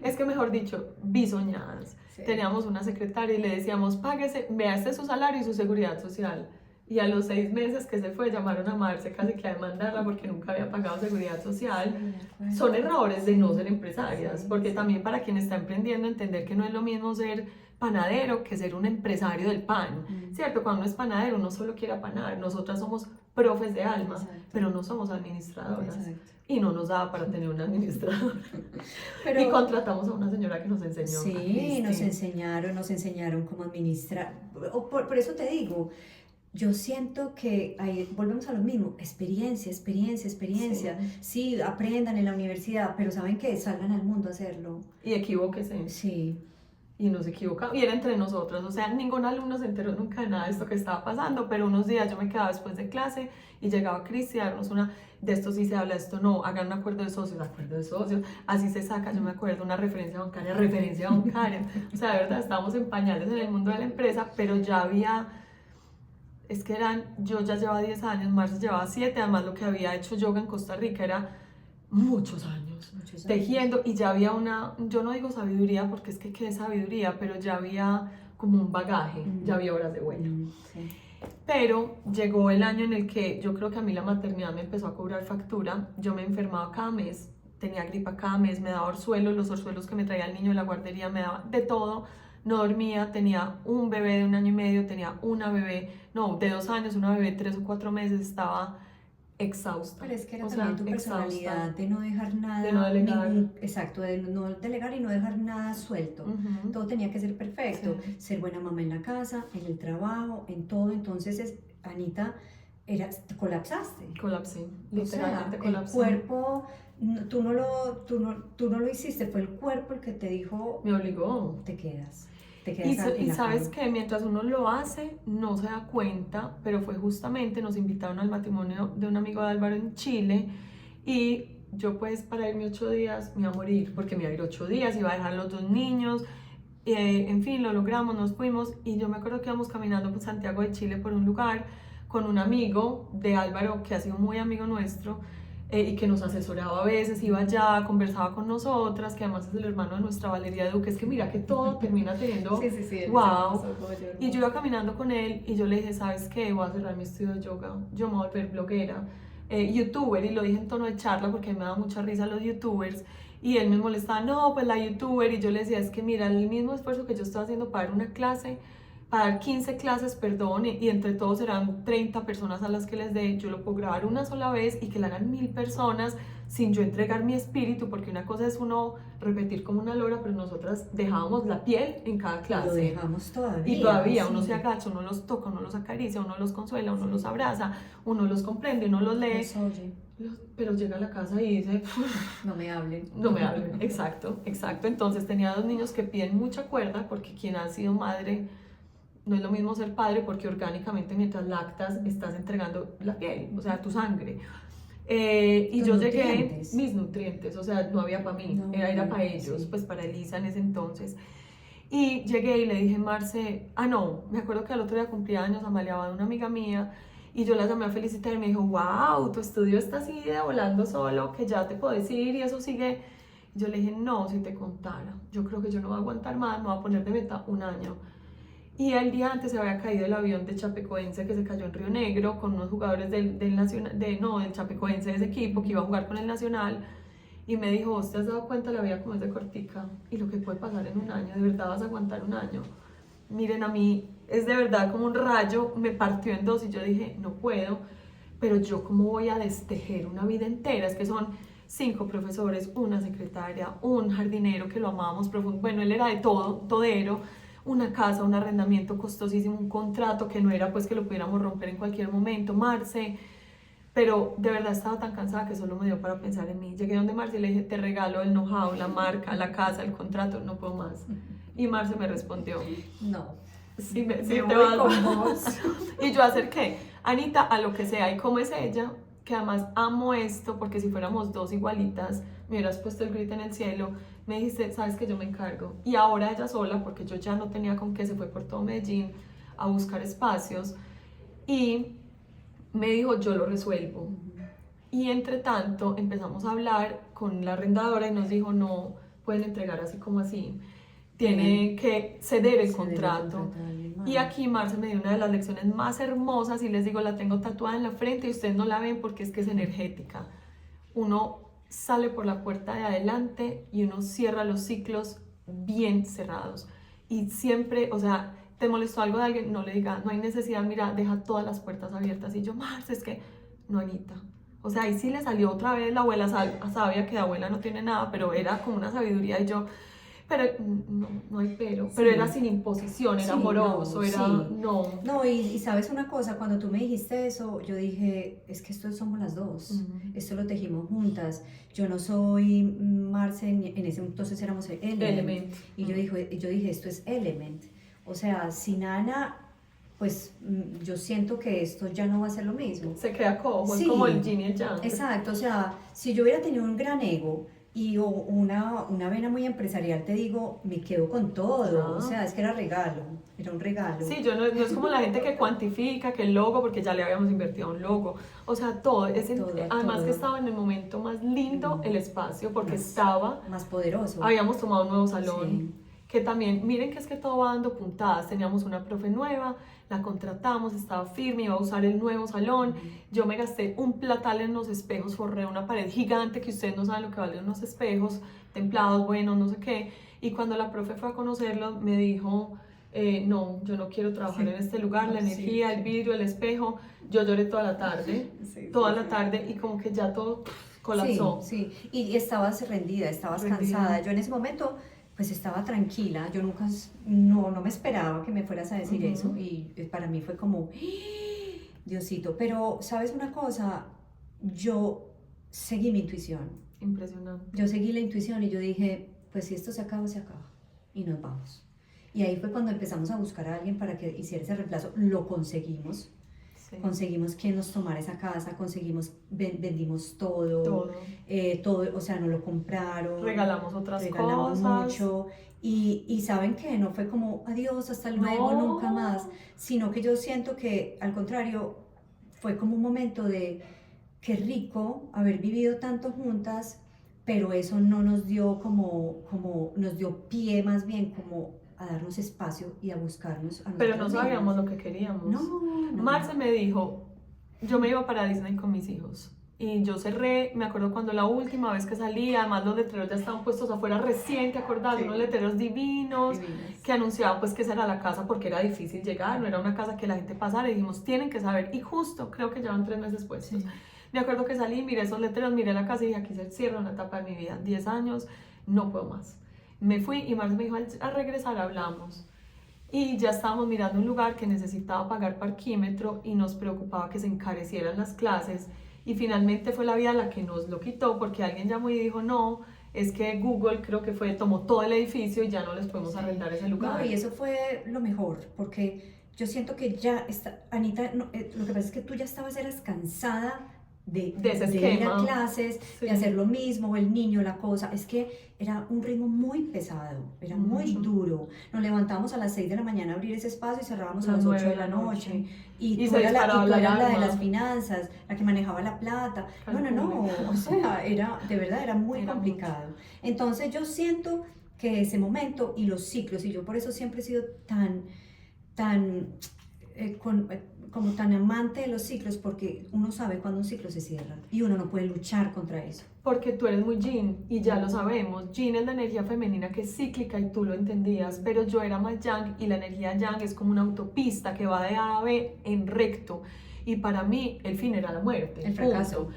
es que mejor dicho, bisoñadas. Sí. Teníamos una secretaria y le decíamos, páguese, vea este su salario y su seguridad social. Y a los 6 meses que se fue, llamaron a Marce casi que a demandarla porque nunca había pagado seguridad social. Son errores de no ser empresarias, porque también para quien está emprendiendo, entender que no es lo mismo ser panadero que ser un empresario del pan, ¿cierto? Cuando uno es panadero, uno solo quiere apanar. Nosotras somos profes de alma, pero no somos administradoras. Y no nos daba para tener un administrador. Y contratamos a una señora que nos enseñó. Sí, nos enseñaron cómo administrar. Por eso te digo, yo siento que ahí volvemos a lo mismo, experiencia. Sí, aprendan en la universidad, pero ¿saben qué? Salgan al mundo a hacerlo. Y equivóquense. Sí. Y nos equivocamos, y era entre nosotros, o sea, ningún alumno se enteró nunca de nada de esto que estaba pasando, pero unos días yo me quedaba después de clase y llegaba Cristi a darnos de esto sí se habla, de esto no, hagan un acuerdo de socios, así se saca, yo me acuerdo, una referencia bancaria, o sea, de verdad, estábamos en pañales en el mundo de la empresa, pero ya había, yo ya llevaba 10 años, Marce llevaba 7, además lo que había hecho yoga en Costa Rica era muchos años tejiendo y ya había yo no digo sabiduría porque es que qué es sabiduría, pero ya había como un bagaje, ya había horas de vuelo. Sí. Pero llegó el año en el que yo creo que a mí la maternidad me empezó a cobrar factura, yo me enfermaba cada mes, tenía gripa cada mes, me daba orzuelos, los orzuelos que me traía el niño de la guardería, me daba de todo, no dormía, tenía un bebé de 1 año y medio, tenía una bebé, de 2 años, una bebé de 3 o 4 meses, estaba exhausta. Pero es que era también tu personalidad de no dejar nada, de no delegar. Exacto, de no delegar y no dejar nada suelto. Todo tenía que ser perfecto, ser buena mamá en la casa, en el trabajo, en todo. Entonces, Anita, colapsaste. Colapsé, literalmente colapsé. El cuerpo, tú no lo hiciste, fue el cuerpo el que te dijo, me obligó. Te quedas. te quedas en Y la sabes cama. que mientras uno lo hace, no se da cuenta, pero fue justamente, nos invitaron al matrimonio de un amigo de Álvaro en Chile y yo pues para irme 8 días me iba a morir, porque me iba a ir 8 días, iba a dejar los 2 niños, en fin, lo logramos, nos fuimos y yo me acuerdo que íbamos caminando por Santiago de Chile por un lugar con un amigo de Álvaro que ha sido muy amigo nuestro y que nos asesoraba a veces, iba allá, conversaba con nosotras, que además es el hermano de nuestra Valeria Duque, es que mira que todo termina teniendo Sí, sí, sí, él wow. se puso yo, Y yo iba caminando con él y yo le dije, ¿sabes qué? Voy a cerrar mi estudio de yoga, yo me voy a volver bloguera, youtuber, y lo dije en tono de charla porque me da mucha risa los youtubers. Y él me molestaba, no, pues la youtuber, y yo le decía, es que mira, el mismo esfuerzo que yo estoy haciendo para dar una clase, para dar 15 clases, perdón, y entre todos serán 30 personas a las que les dé, yo lo puedo grabar una sola vez y que la hagan 1000 personas sin yo entregar mi espíritu, porque una cosa es uno repetir como una lora, pero nosotras dejábamos la piel en cada clase. Lo dejamos todavía. Y todavía sí. uno se agacha, uno los toca, uno los acaricia, uno los consuela, uno los abraza, uno los comprende, uno los lee. Los oye. Pero llega a la casa y dice, No me hablen. no me hablen. Exacto, exacto. Entonces tenía 2 niños que piden mucha cuerda porque quien ha sido madre no es lo mismo ser padre porque orgánicamente mientras lactas estás entregando la piel, o sea, tu sangre. Y Tus yo llegué, nutrientes. mis nutrientes, o sea, no había para mí, No, era no, para ellos, sí. pues para Elisa en ese entonces. Y llegué y le dije, Marce, no, me acuerdo que al otro día cumplía años Amalia de una amiga mía y yo la llamé a felicitar y me dijo, wow, tu estudio está así de volando solo, que ya te puedes ir y eso sigue. Y yo le dije, no, si te contara, yo creo que yo no voy a aguantar más, me voy a poner de meta un año. Y el día antes se había caído el avión de Chapecoense que se cayó en Río Negro con unos jugadores del Nacional, del Chapecoense, de ese equipo que iba a jugar con el Nacional. Y me dijo, ¿vos te has dado cuenta la vida como es de cortica? Y lo que puede pasar en un año, ¿de verdad vas a aguantar un año? Miren, a mí es de verdad como un rayo, me partió en dos y yo dije, no puedo, pero yo cómo voy a destejer una vida entera, es que son 5 profesores, una secretaria, un jardinero que lo amábamos profundo, bueno, él era de todo, todero, una casa, un arrendamiento costosísimo, un contrato que no era pues que lo pudiéramos romper en cualquier momento, Marce, pero de verdad estaba tan cansada que solo me dio para pensar en mí. Llegué donde Marce y le dije, te regalo el know-how, la marca, la casa, el contrato, no puedo más. Y Marce me respondió, No. sí, sí Me te voy vas. con vos. Y yo acerqué, Anita, a lo que sea, y como es ella, que además amo esto, porque si fuéramos dos igualitas, me hubieras puesto el grito en el cielo, me dijiste, sabes que yo me encargo. Y ahora ella sola, porque yo ya no tenía con qué, se fue por todo Medellín a buscar espacios, y me dijo, yo lo resuelvo. Y entre tanto empezamos a hablar con la arrendadora y nos dijo, no pueden entregar así como así, tienen que ceder el contrato. Y aquí Marce me dio una de las lecciones más hermosas y les digo, la tengo tatuada en la frente y ustedes no la ven porque es que es energética. Uno sale por la puerta de adelante y uno cierra los ciclos bien cerrados. Y siempre, o sea, te molestó algo de alguien, no le diga, no hay necesidad, mira, deja todas las puertas abiertas. Y yo, Marce, es que, no, Anita. O sea, ahí sí le salió otra vez la abuela sabia, que de abuela no tiene nada, pero era como una sabiduría y yo, pero no hay pero Sí. era sin imposición, era Sí, amoroso, no, era, sí. no. No, y sabes una cosa, cuando tú me dijiste eso, yo dije, es que esto somos las dos, esto lo tejimos juntas. Yo no soy Marce, en ese entonces éramos Element. Y yo dije, esto es Element. O sea, sin Ana, pues yo siento que esto ya no va a ser lo mismo. Se queda cojo, Sí, es como el yin y el yang. Exacto, o sea, si yo hubiera tenido un gran ego y una vena muy empresarial, te digo, me quedo con todo. O sea, es que era un regalo. Sí, yo no es como la gente que cuantifica, que el logo, porque ya le habíamos invertido un logo. O sea, todo. Además que estaba en el momento más lindo el espacio, porque estaba... Más poderoso. Habíamos tomado un nuevo salón. Sí. Que también, miren que es que todo va dando puntadas. Teníamos una profe nueva, la contratamos, estaba firme, iba a usar el nuevo salón. Yo me gasté un platal en los espejos, forré una pared gigante que ustedes no saben lo que valen unos espejos, templados, buenos, no sé qué. Y cuando la profe fue a conocerlo, me dijo, no, yo no quiero trabajar en este lugar, la energía, el vidrio, el espejo. Yo lloré toda la tarde, toda la tarde, y como que ya todo colapsó. Sí, y estabas rendida, estabas cansada. Yo en ese momento... pues estaba tranquila, yo nunca, no me esperaba que me fueras a decir eso y para mí fue como, Diosito, pero ¿sabes una cosa? Yo seguí mi intuición. Impresionante. Yo seguí la intuición y yo dije, pues si esto se acaba, se acaba y nos vamos. Y ahí fue cuando empezamos a buscar a alguien para que hiciera ese reemplazo. Lo conseguimos. Sí. Conseguimos quien nos tomara esa casa, vendimos todo, Todo. todo, o sea, nos lo compraron. Regalamos otras regalamos cosas. mucho. Y saben que no fue como adiós, hasta luego, No. nunca más, sino que yo siento que al contrario fue como un momento de qué rico haber vivido tanto juntas, pero eso no nos dio como nos dio pie más bien como a darnos espacio y a buscarnos a Pero no nosotras sabíamos mismas. lo que queríamos. No. Marce me dijo, yo me iba para Disney con mis hijos. Y yo cerré, me acuerdo cuando la última vez que salí, además los letreros ya estaban puestos afuera recién, ¿te acordás? Sí. Unos letreros divinos que anunciaban pues que esa era la casa porque era difícil llegar, no era una casa que la gente pasara y dijimos, tienen que saber. Y justo, creo que llevan 3 meses puestos. Sí. Me acuerdo que salí, miré esos letreros, miré la casa y dije, aquí se cierra una etapa de mi vida, 10 años, no puedo más. Me fui y Marce me dijo, al regresar hablamos. Y ya estábamos mirando un lugar que necesitaba pagar parquímetro y nos preocupaba que se encarecieran las clases. Y finalmente fue la vida la que nos lo quitó porque alguien llamó y dijo, no, es que Google creo que tomó todo el edificio y ya no les podemos arrendar ese lugar. No, y eso fue lo mejor, porque yo siento que ya está, Anita, no, lo que pasa es que tú ya eras cansada de ese ir esquema. a clases, Sí. de hacer lo mismo, el niño, la cosa, es que era un ritmo muy pesado, era muy Mucho. duro. Nos levantábamos a las 6 de la mañana a abrir ese espacio y cerrábamos a Las las 8 9 de la noche. Y Y tú se eras disparaba tú la eras la de alarma. las finanzas, la que manejaba la plata. No, o sea, de verdad era muy Era complicado. Entonces yo siento que ese momento y los ciclos, y yo por eso siempre he sido como tan amante de los ciclos, porque uno sabe cuando un ciclo se cierra y uno no puede luchar contra eso. Porque tú eres muy yin y ya lo sabemos. Yin es la energía femenina que es cíclica y tú lo entendías, pero yo era más yang y la energía yang es como una autopista que va de A a B en recto. Y para mí el fin era la muerte. El fracaso.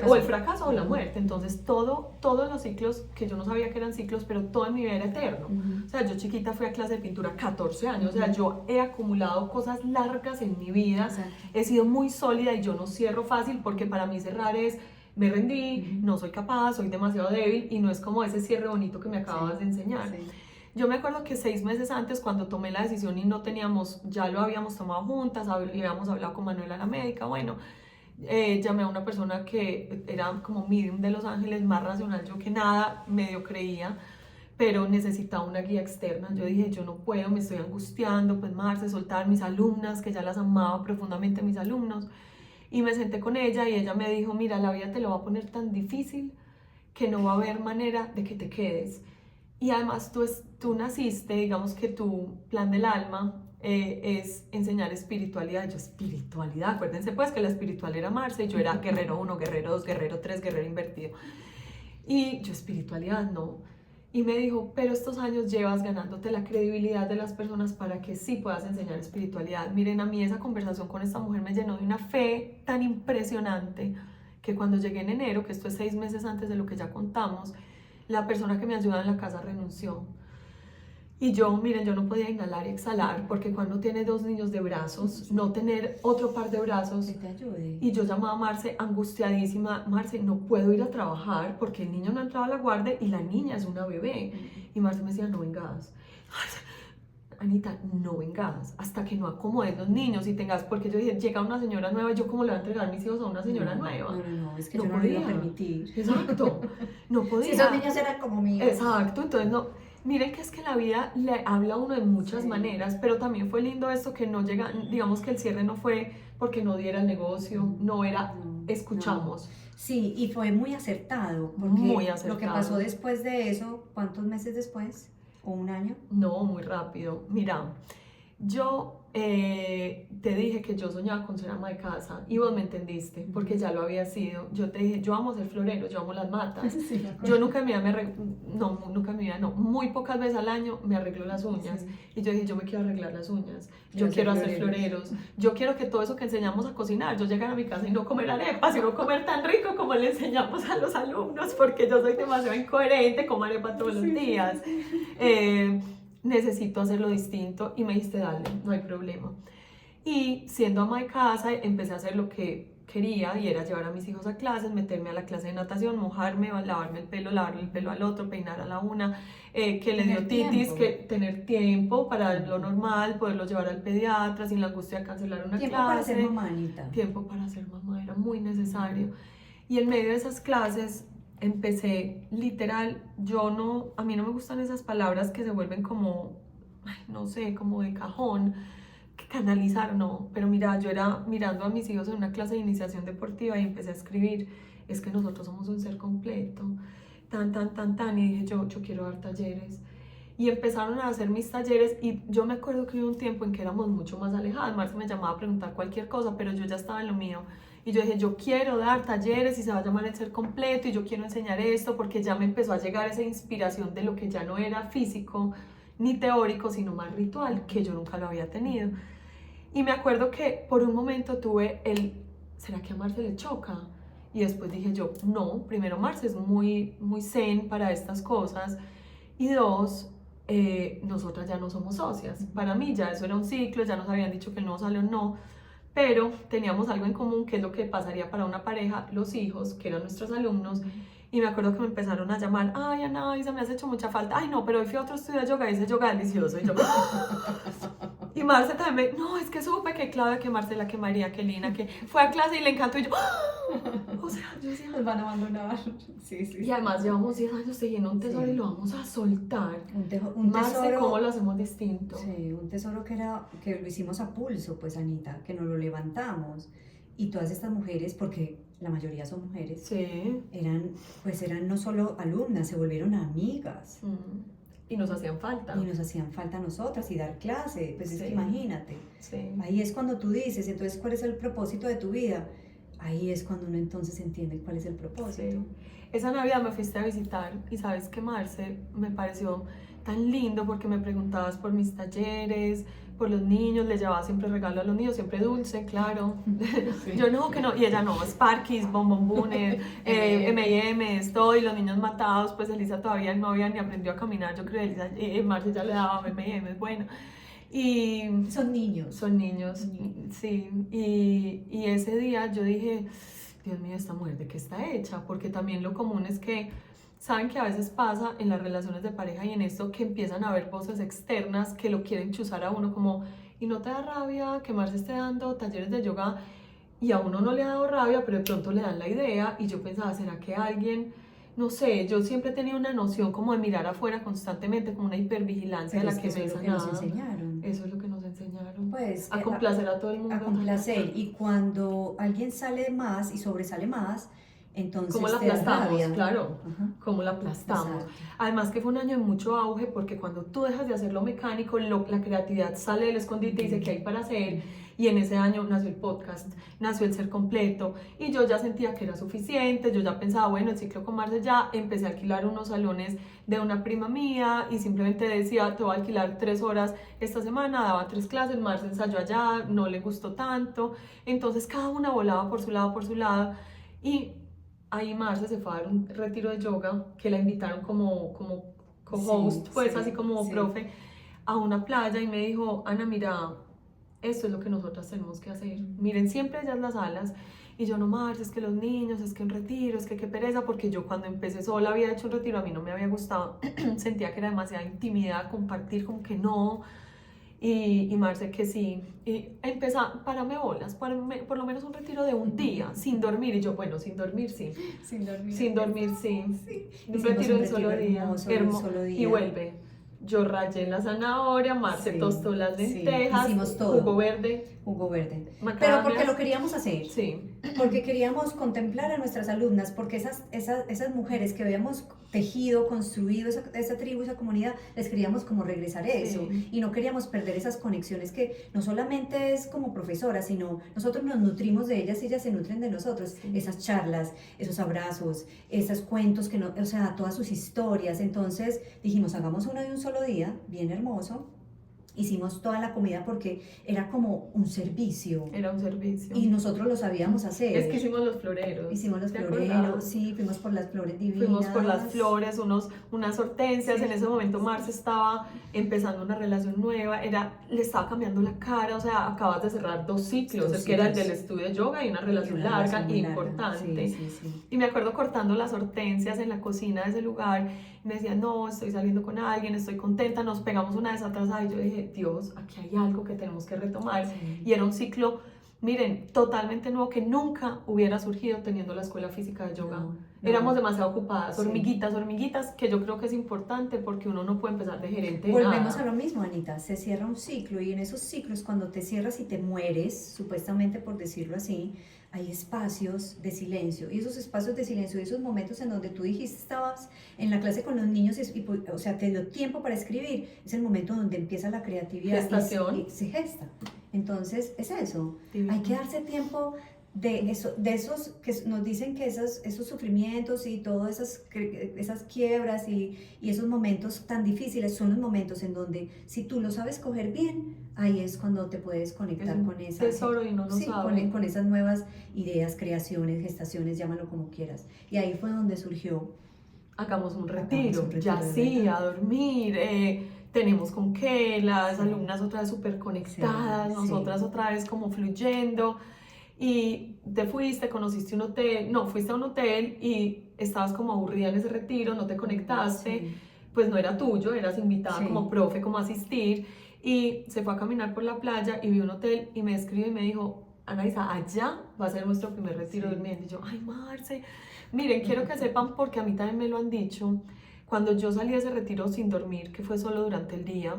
O el fracaso o la muerte. Entonces todos los ciclos, que yo no sabía que eran ciclos, pero todo en mi vida era eterno. O sea, yo chiquita fui a clase de pintura 14 años. O sea, yo he acumulado cosas largas en mi vida. Exacto. He sido muy sólida y yo no cierro fácil porque para mí cerrar es... Me rendí, no soy capaz, soy demasiado débil y no es como ese cierre bonito que me acabas de enseñar. Sí. Yo me acuerdo que 6 meses antes, cuando tomé la decisión y no teníamos, ya lo habíamos tomado juntas, habíamos hablado con Manuela, la médica, bueno, llamé a una persona que era como medium de Los Ángeles, más racional yo que nada, medio creía, pero necesitaba una guía externa. Yo dije, yo no puedo, me estoy angustiando, pues Marce, soltar mis alumnas, que ya las amaba profundamente mis alumnos. Y me senté con ella y ella me dijo, mira, la vida te lo va a poner tan difícil que no va a haber manera de que te quedes. Y además tú naciste, digamos que tu plan del alma es enseñar espiritualidad. Yo, espiritualidad, acuérdense pues que la espiritual era Marce, yo era guerrero 1, guerrero 2, guerrero 3, guerrero invertido. Y yo, espiritualidad, no. Y me dijo, pero estos años llevas ganándote la credibilidad de las personas para que sí puedas enseñar espiritualidad. Miren, a mí esa conversación con esta mujer me llenó de una fe tan impresionante que cuando llegué en enero, que esto es 6 meses antes de lo que ya contamos, la persona que me ayuda en la casa renunció. Y yo, miren, yo no podía inhalar y exhalar porque cuando tiene 2 niños de brazos, no tener otro par de brazos. Que te ayude. Y yo llamaba a Marce angustiadísima, Marce, no puedo ir a trabajar porque el niño no ha entrado a la guardia y la niña es una bebé. Y Marce me decía, no vengas. Anita, no vengas hasta que no acomodes los niños y tengas, porque yo dije, llega una señora nueva, ¿yo cómo le voy a entregar mis hijos a una señora nueva? No, es que No yo no lo iba a podía. permitir. Exacto, no podía. Si esos niños eran como míos. Exacto, entonces no, miren que es que la vida le habla a uno de muchas maneras, pero también fue lindo esto que no llega, digamos que el cierre no fue porque no diera el negocio, no era, escuchamos. Sí, y fue muy acertado, porque Muy acertado. lo que pasó después de eso, ¿cuántos meses después? ¿O un año? No, muy rápido. Mira, yo te dije que yo soñaba con ser ama de casa y vos me entendiste, porque ya lo había sido. Yo te dije, yo amo ser florero, yo amo las matas. Sí, Yo nunca en mi vida muy pocas veces al año me arreglo las uñas. Sí. Y yo dije, yo me quiero arreglar las uñas, Quiero yo quiero hacer hacer floreros, yo quiero que todo eso que enseñamos a cocinar, yo llegar a mi casa y no comer arepas, sino comer tan rico como le enseñamos a los alumnos, porque yo soy demasiado incoherente, como arepa todos los días. Necesito hacerlo distinto y me dijiste, dale, no hay problema. Y siendo ama de casa, empecé a hacer lo que quería y era llevar a mis hijos a clases, meterme a la clase de natación, mojarme, lavarme el pelo, lavarle el pelo al otro, peinar a la una, que le dio Tener titis, tiempo. que tener tiempo para lo Ujú. normal, poderlo llevar al pediatra sin la angustia de cancelar una Tiempo para ser clase, mamá, Anita. tiempo para ser mamá, era muy necesario. Y en medio de esas clases empecé literal, a mí no me gustan esas palabras que se vuelven como, ay, no sé, como de cajón, que canalizar, no, pero mira, yo era mirando a mis hijos en una clase de iniciación deportiva y empecé a escribir, es que nosotros somos un ser completo, tan, y dije yo quiero dar talleres. Y empezaron a hacer mis talleres y yo me acuerdo que hubo un tiempo en que éramos mucho más alejadas, Marce me llamaba a preguntar cualquier cosa, pero yo ya estaba en lo mío. Y yo dije, yo quiero dar talleres y se va a llamar el ser completo y yo quiero enseñar esto porque ya me empezó a llegar esa inspiración de lo que ya no era físico ni teórico, sino más ritual, que yo nunca lo había tenido. Y me acuerdo que por un momento tuve ¿será que a Marce le choca? Y después dije yo, no, primero Marce es muy zen para estas cosas y dos, nosotras ya no somos socias. Para mí ya eso era un ciclo, ya nos habían dicho que el nuevo salón no, pero teníamos algo en común que es lo que pasaría para una pareja, los hijos, que eran nuestros alumnos. Y me acuerdo que me empezaron a llamar, ay Ana, Isa, me has hecho mucha falta, ay no, pero hoy fui a otro estudio de yoga y ese yoga delicioso. Y yo, y Marce también no, es que supe que Claudia, que Marcela, que María, que Lina, que fue a clase y le encantó. Y yo, o sea, yo decía, Nos van a abandonar. Sí, sí. y además llevamos 10 años tejiendo un tesoro Sí. y lo vamos a soltar. Un Marce, tesoro. ¿cómo lo hacemos distinto? Sí, un tesoro que lo hicimos a pulso, pues Anita, que nos lo levantamos. Y todas estas mujeres, porque la mayoría son mujeres, Sí. eran no solo alumnas, se volvieron amigas. Y nos hacían falta. Y nos hacían falta a nosotras y dar clase, pues es Sí. que imagínate. Sí. Ahí es cuando tú dices, entonces, ¿cuál es el propósito de tu vida? Ahí es cuando uno entonces entiende cuál es el propósito. Sí. Esa Navidad me fuiste a visitar y sabes que Marce me pareció tan lindo porque me preguntabas por mis talleres, por los niños, le llevaba siempre regalo a los niños, siempre dulce, claro. Sí. Yo no, que no, y ella no, Sparkies, bombombones, M&M's, todo, y los niños matados, pues Elisa todavía no había ni aprendido a caminar, yo creo que Elisa, Marce ya le daba M&M's, bueno. Y son niños. Son niños, sí. Y ese día yo dije, Dios mío, esta mujer de qué está hecha, porque también lo común es que saben que a veces pasa en las relaciones de pareja y en esto que empiezan a haber voces externas que lo quieren chuzar a uno como, y no te da rabia que Marce esté dando talleres de yoga y a uno no le ha dado rabia, pero de pronto le dan la idea y yo pensaba, ¿será que alguien, no sé, yo siempre he tenido una noción como de mirar afuera constantemente, como una hipervigilancia Pero de la que me eso es lo que nos enseñaron. Eso es lo que nos enseñaron. Pues, a complacer a todo el mundo. A complacer. Y cuando alguien sale más y sobresale más, entonces ¿Cómo la te da aplastamos? rabia. Claro, Ajá. ¿cómo la aplastamos? Exacto. Además que fue un año de mucho auge porque cuando tú dejas de hacer lo mecánico, la creatividad sale del escondite y dice qué hay para hacer. Y en ese año nació el podcast, nació el ser completo y yo ya sentía que era suficiente, yo ya pensaba, bueno, el ciclo con Marce ya, empecé a alquilar unos salones de una prima mía y simplemente decía, te voy a alquilar 3 horas esta semana, daba 3 clases, Marce ensayó allá, no le gustó tanto, entonces cada una volaba por su lado y ahí Marce se fue a dar un retiro de yoga que la invitaron como co-host, Sí, pues sí, así como sí. profe, a una playa y me dijo, Ana, mira, esto es lo que nosotras tenemos que hacer. Miren, siempre ellas las alas. Y yo, no, Marce, es que los niños, es que un retiro, es que qué pereza, porque yo cuando empecé sola había hecho un retiro, a mí no me había gustado, sentía que era demasiada intimidad compartir, como que no. Y Marce que sí. Y empezó, párame bolas, por lo menos un retiro de un día, sin dormir. Y yo, bueno, sin dormir sí. Sin dormir. Sin dormir sí. Sí. Un retiro de un solo día. Un solo día. Y vuelve. Yo rayé la zanahoria, Marce Sí, tostó las sí, lentejas, hicimos todo. jugo verde, Jugo verde. Pero macadamias. porque lo queríamos hacer. Sí. Porque queríamos contemplar a nuestras alumnas, porque esas mujeres que habíamos tejido, construido esa tribu, esa comunidad, les queríamos como regresar eso. Sí. Y no queríamos perder esas conexiones que no solamente es como profesoras, sino nosotros nos nutrimos de ellas y ellas se nutren de nosotros. Sí. Esas charlas, esos abrazos, esos cuentos, o sea, todas sus historias. Entonces dijimos, hagamos uno de un solo día, bien hermoso. hicimos toda la comida porque era como un servicio Era un servicio. y nosotros lo sabíamos hacer. Es que hicimos los floreros. Hicimos los ¿te floreros, acordás? sí, fuimos por las flores divinas. Fuimos por las flores, unas hortensias. Sí. En ese momento Marce estaba empezando una relación nueva, le estaba cambiando la cara, o sea, acabas de cerrar 2 ciclos, Dos el que era el ciclos. del estudio de yoga y una relación Y una larga relación e muy larga. importante. Sí. Y me acuerdo cortando las hortensias en la cocina de ese lugar, y me decía, no, estoy saliendo con alguien, estoy contenta, nos pegamos una desatrasada, y yo dije, Dios, aquí hay algo que tenemos que retomar. Sí. Y era un ciclo, miren, totalmente nuevo que nunca hubiera surgido teniendo la escuela física de yoga. No. Éramos demasiado ocupadas, Sí. hormiguitas, que yo creo que es importante porque uno no puede empezar de gerente de Volvemos nada. a lo mismo, Anita, se cierra un ciclo y en esos ciclos cuando te cierras y te mueres, supuestamente por decirlo así, hay espacios de silencio y esos espacios de silencio y esos momentos en donde tú dijiste estabas en la clase con los niños o sea, te dio tiempo para escribir, es el momento donde empieza la creatividad Gestación. y se gesta. Entonces es eso, Divino. hay que darse tiempo de esos que nos dicen que esos sufrimientos y todas esas quiebras y esos momentos tan difíciles son los momentos en donde si tú lo sabes coger bien, ahí es cuando te puedes conectar Es un con esa tesoro y no lo sí, sabe. con esas nuevas ideas, creaciones, gestaciones, llámalo como quieras. Y ahí fue donde surgió. Hagamos un Hagamos retiro, un retiro ya de sí, verdad. a dormir, tenemos con qué, las Sí. alumnas otra vez súper conectadas, Sí, nosotras sí. otra vez como fluyendo, y te fuiste, conociste un hotel, no, fuiste a un hotel y estabas como aburrida en ese retiro, no te conectaste, Sí. pues no era tuyo, eras invitada Sí. como profe, como a asistir, y se fue a caminar por la playa y vio un hotel y me escribió y me dijo, Anaísa, allá va a ser nuestro primer retiro Sí. durmiendo. Y yo, ay, Marce, miren, quiero que sepan, porque a mí también me lo han dicho, cuando yo salí de ese retiro sin dormir, que fue solo durante el día,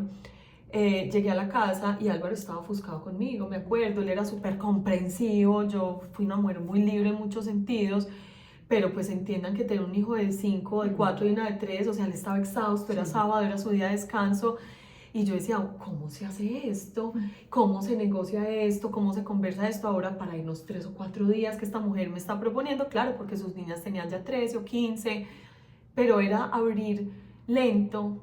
llegué a la casa y Álvaro estaba ofuscado conmigo, me acuerdo, él era súper comprensivo, yo fui una mujer muy libre en muchos sentidos, pero pues entiendan que tener un hijo de 5, de 4 y una de 3, o sea, él estaba exhausto, era Sí. sábado, era su día de descanso, y yo decía, ¿cómo se hace esto? ¿Cómo se negocia esto? ¿Cómo se conversa esto ahora para irnos 3 o 4 días que esta mujer me está proponiendo? Claro, porque sus niñas tenían ya 13 o 15, pero era abrir lento,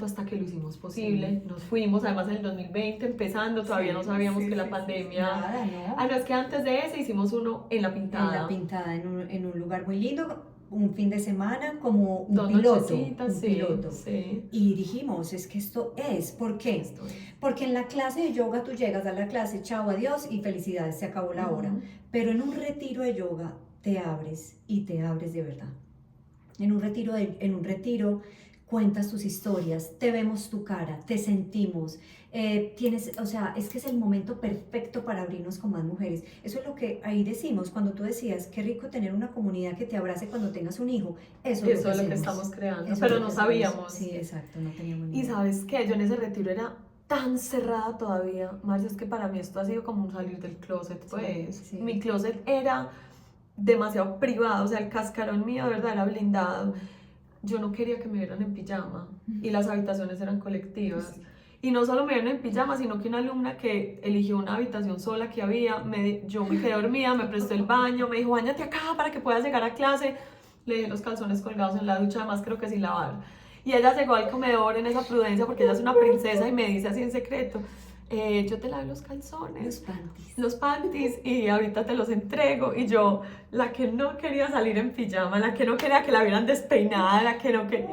hasta que lo hicimos posible. Sí. Nos fuimos, además en el 2020, empezando, todavía no sabíamos que la pandemia... Nada, ¿no? Ah, no, es que antes de ese hicimos uno en La Pintada. En La Pintada, en un lugar muy lindo, un fin de semana, como un 2 piloto. nochecitas, Un sí, piloto. sí. Y dijimos, es que esto es, ¿por qué? Esto es. Porque en la clase de yoga tú llegas a la clase, chao, adiós y felicidades, se acabó la hora. Ujú. Pero en un retiro de yoga te abres y te abres de verdad. En un retiro cuentas tus historias, te vemos tu cara, te sentimos, o sea, es que es el momento perfecto para abrirnos con más mujeres. Eso es lo que ahí decimos, cuando tú decías, qué rico tener una comunidad que te abrace cuando tengas un hijo. Eso es lo que Eso es lo que hacemos. estamos creando, Eso es pero lo no que hacemos. sabíamos. Sí, exacto, no teníamos ni Y idea. ¿sabes qué? Yo en ese retiro era tan cerrada todavía, Marcia, es que para mí esto ha sido como un salir del closet, pues. sí. Mi closet era demasiado privado, o sea, el cascarón mío de verdad era blindado. Yo no quería que me vieran en pijama y las habitaciones eran colectivas. Sí. Y no solo me vieron en pijama, sino que una alumna que eligió una habitación sola que había, yo me quedé dormida, me prestó el baño, me dijo, báñate acá para que puedas llegar a clase. Le dejé los calzones colgados en la ducha, además creo que sin lavar. Y ella llegó al comedor en esa prudencia, porque ella es una princesa, y me dice así en secreto, yo te lavé los calzones, los panties, y ahorita te los entrego. Y yo, la que no quería salir en pijama, la que no quería que la vieran despeinada, la que no quería...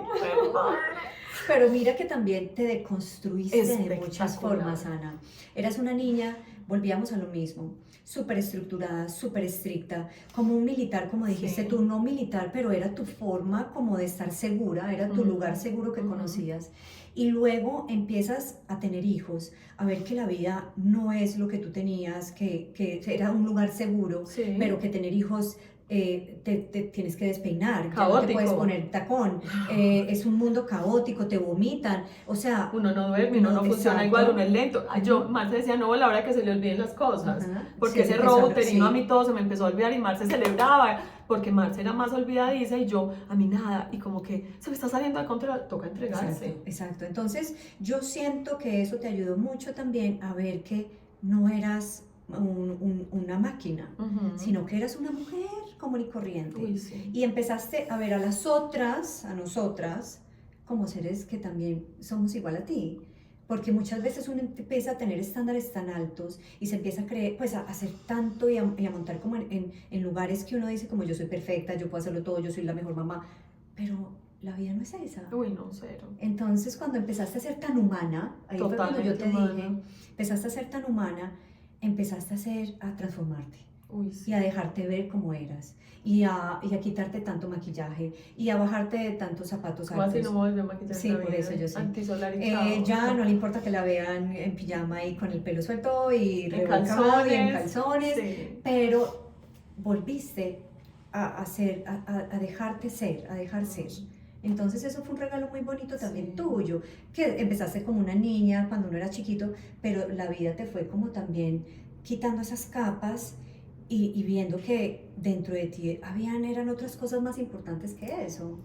Pero mira que también te deconstruiste de muchas Espectacular. formas, Ana. Eras una niña, volvíamos a lo mismo, súper estructurada, súper estricta, como un militar, como dijiste Sí. tú, no militar, pero era tu forma como de estar segura, era tu Ujú. lugar seguro que Ujú. conocías. Y luego empiezas a tener hijos, a ver que la vida no es lo que tú tenías, que era un lugar seguro, Sí. pero que tener hijos... te tienes que despeinar, ya no te Caótico. puedes poner tacón, es un mundo caótico, te vomitan, o sea... Uno no duerme, uno no funciona exacto. igual, uno es lento. Yo, Marce decía, no, a la hora que se le olviden las cosas. Ajá. Porque Sí, ese empezó robo a- uterino sí. a mí todo se me empezó a olvidar y Marce celebraba, porque Marce era más olvidadiza y yo, a mí nada. Y como que se me está saliendo de control, toca entregarse. Exacto, exacto. Entonces, yo siento que eso te ayudó mucho también a ver que no eras una máquina, Ujú. sino que eras una mujer común y corriente. Uy, sí. Y empezaste a ver a las otras, a nosotras, como seres que también somos igual a ti. porque muchas veces uno empieza a tener estándares tan altos y se empieza a creer, pues a hacer tanto y a montar como en lugares que uno dice como yo soy perfecta, yo puedo hacerlo todo, yo soy la mejor mamá, pero la vida no es esa. Uy, no, cero. Entonces cuando empezaste a ser tan humana, ahí fue cuando yo te dije, empezaste a ser tan humana, empezaste a transformarte. Uy, sí. Y a dejarte ver como eras, y a quitarte tanto maquillaje, y a bajarte de tantos zapatos altos. Así no me voy a maquillar. Sí, por eso yo sé. Antisolarizado. Ya no le importa que la vean en pijama y con el pelo suelto y revolcado y en calzones, sí. Pero volviste a dejarte ser, a dejar ser. Entonces eso fue un regalo muy bonito también tuyo, que empezaste como una niña cuando uno era chiquito, pero la vida te fue como también quitando esas capas y viendo que dentro de ti eran otras cosas más importantes que eso.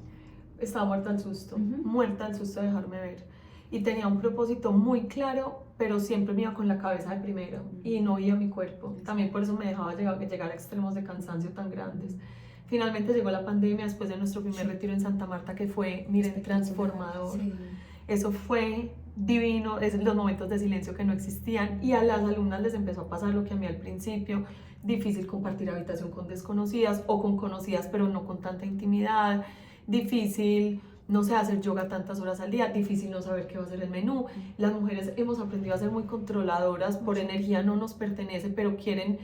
Estaba muerta al susto, Ujú. muerta al susto de dejarme ver. Y tenía un propósito muy claro, pero siempre me iba con la cabeza de primero y no oía mi cuerpo. También por eso me dejaba llegar a extremos de cansancio tan grandes. Finalmente llegó la pandemia después de nuestro primer retiro en Santa Marta, que fue, miren, transformador. Sí. Eso fue divino, es los momentos de silencio que no existían, y a las alumnas les empezó a pasar lo que a mí al principio: difícil compartir habitación con desconocidas o con conocidas pero no con tanta intimidad, difícil, no sé, hacer yoga tantas horas al día, difícil no saber qué va a ser el menú. Las mujeres hemos aprendido a ser muy controladoras, por energía no nos pertenece, pero quieren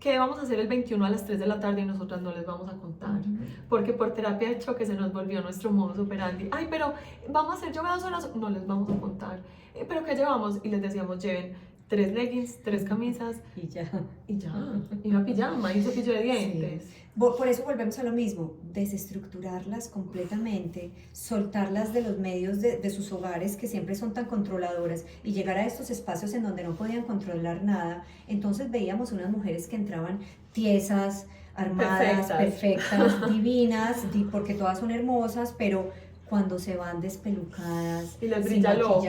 que vamos a hacer el 21 a las 3 de la tarde y nosotras no les vamos a contar, porque por terapia de choque se nos volvió nuestro modus operandi. Ay, pero vamos a hacer yoga 2 horas, no les vamos a contar. ¿Pero qué llevamos? Y les decíamos, lleven 3 leggings, 3 camisas Y ya. Y una pijama y un cepillo de dientes. Sí. Por eso volvemos a lo mismo, desestructurarlas completamente, soltarlas de los medios de sus hogares que siempre son tan controladoras y llegar a estos espacios en donde no podían controlar nada. Entonces veíamos unas mujeres que entraban tiesas, armadas, perfectas divinas, porque todas son hermosas, pero cuando se van despelucadas, y les brilla el ojo,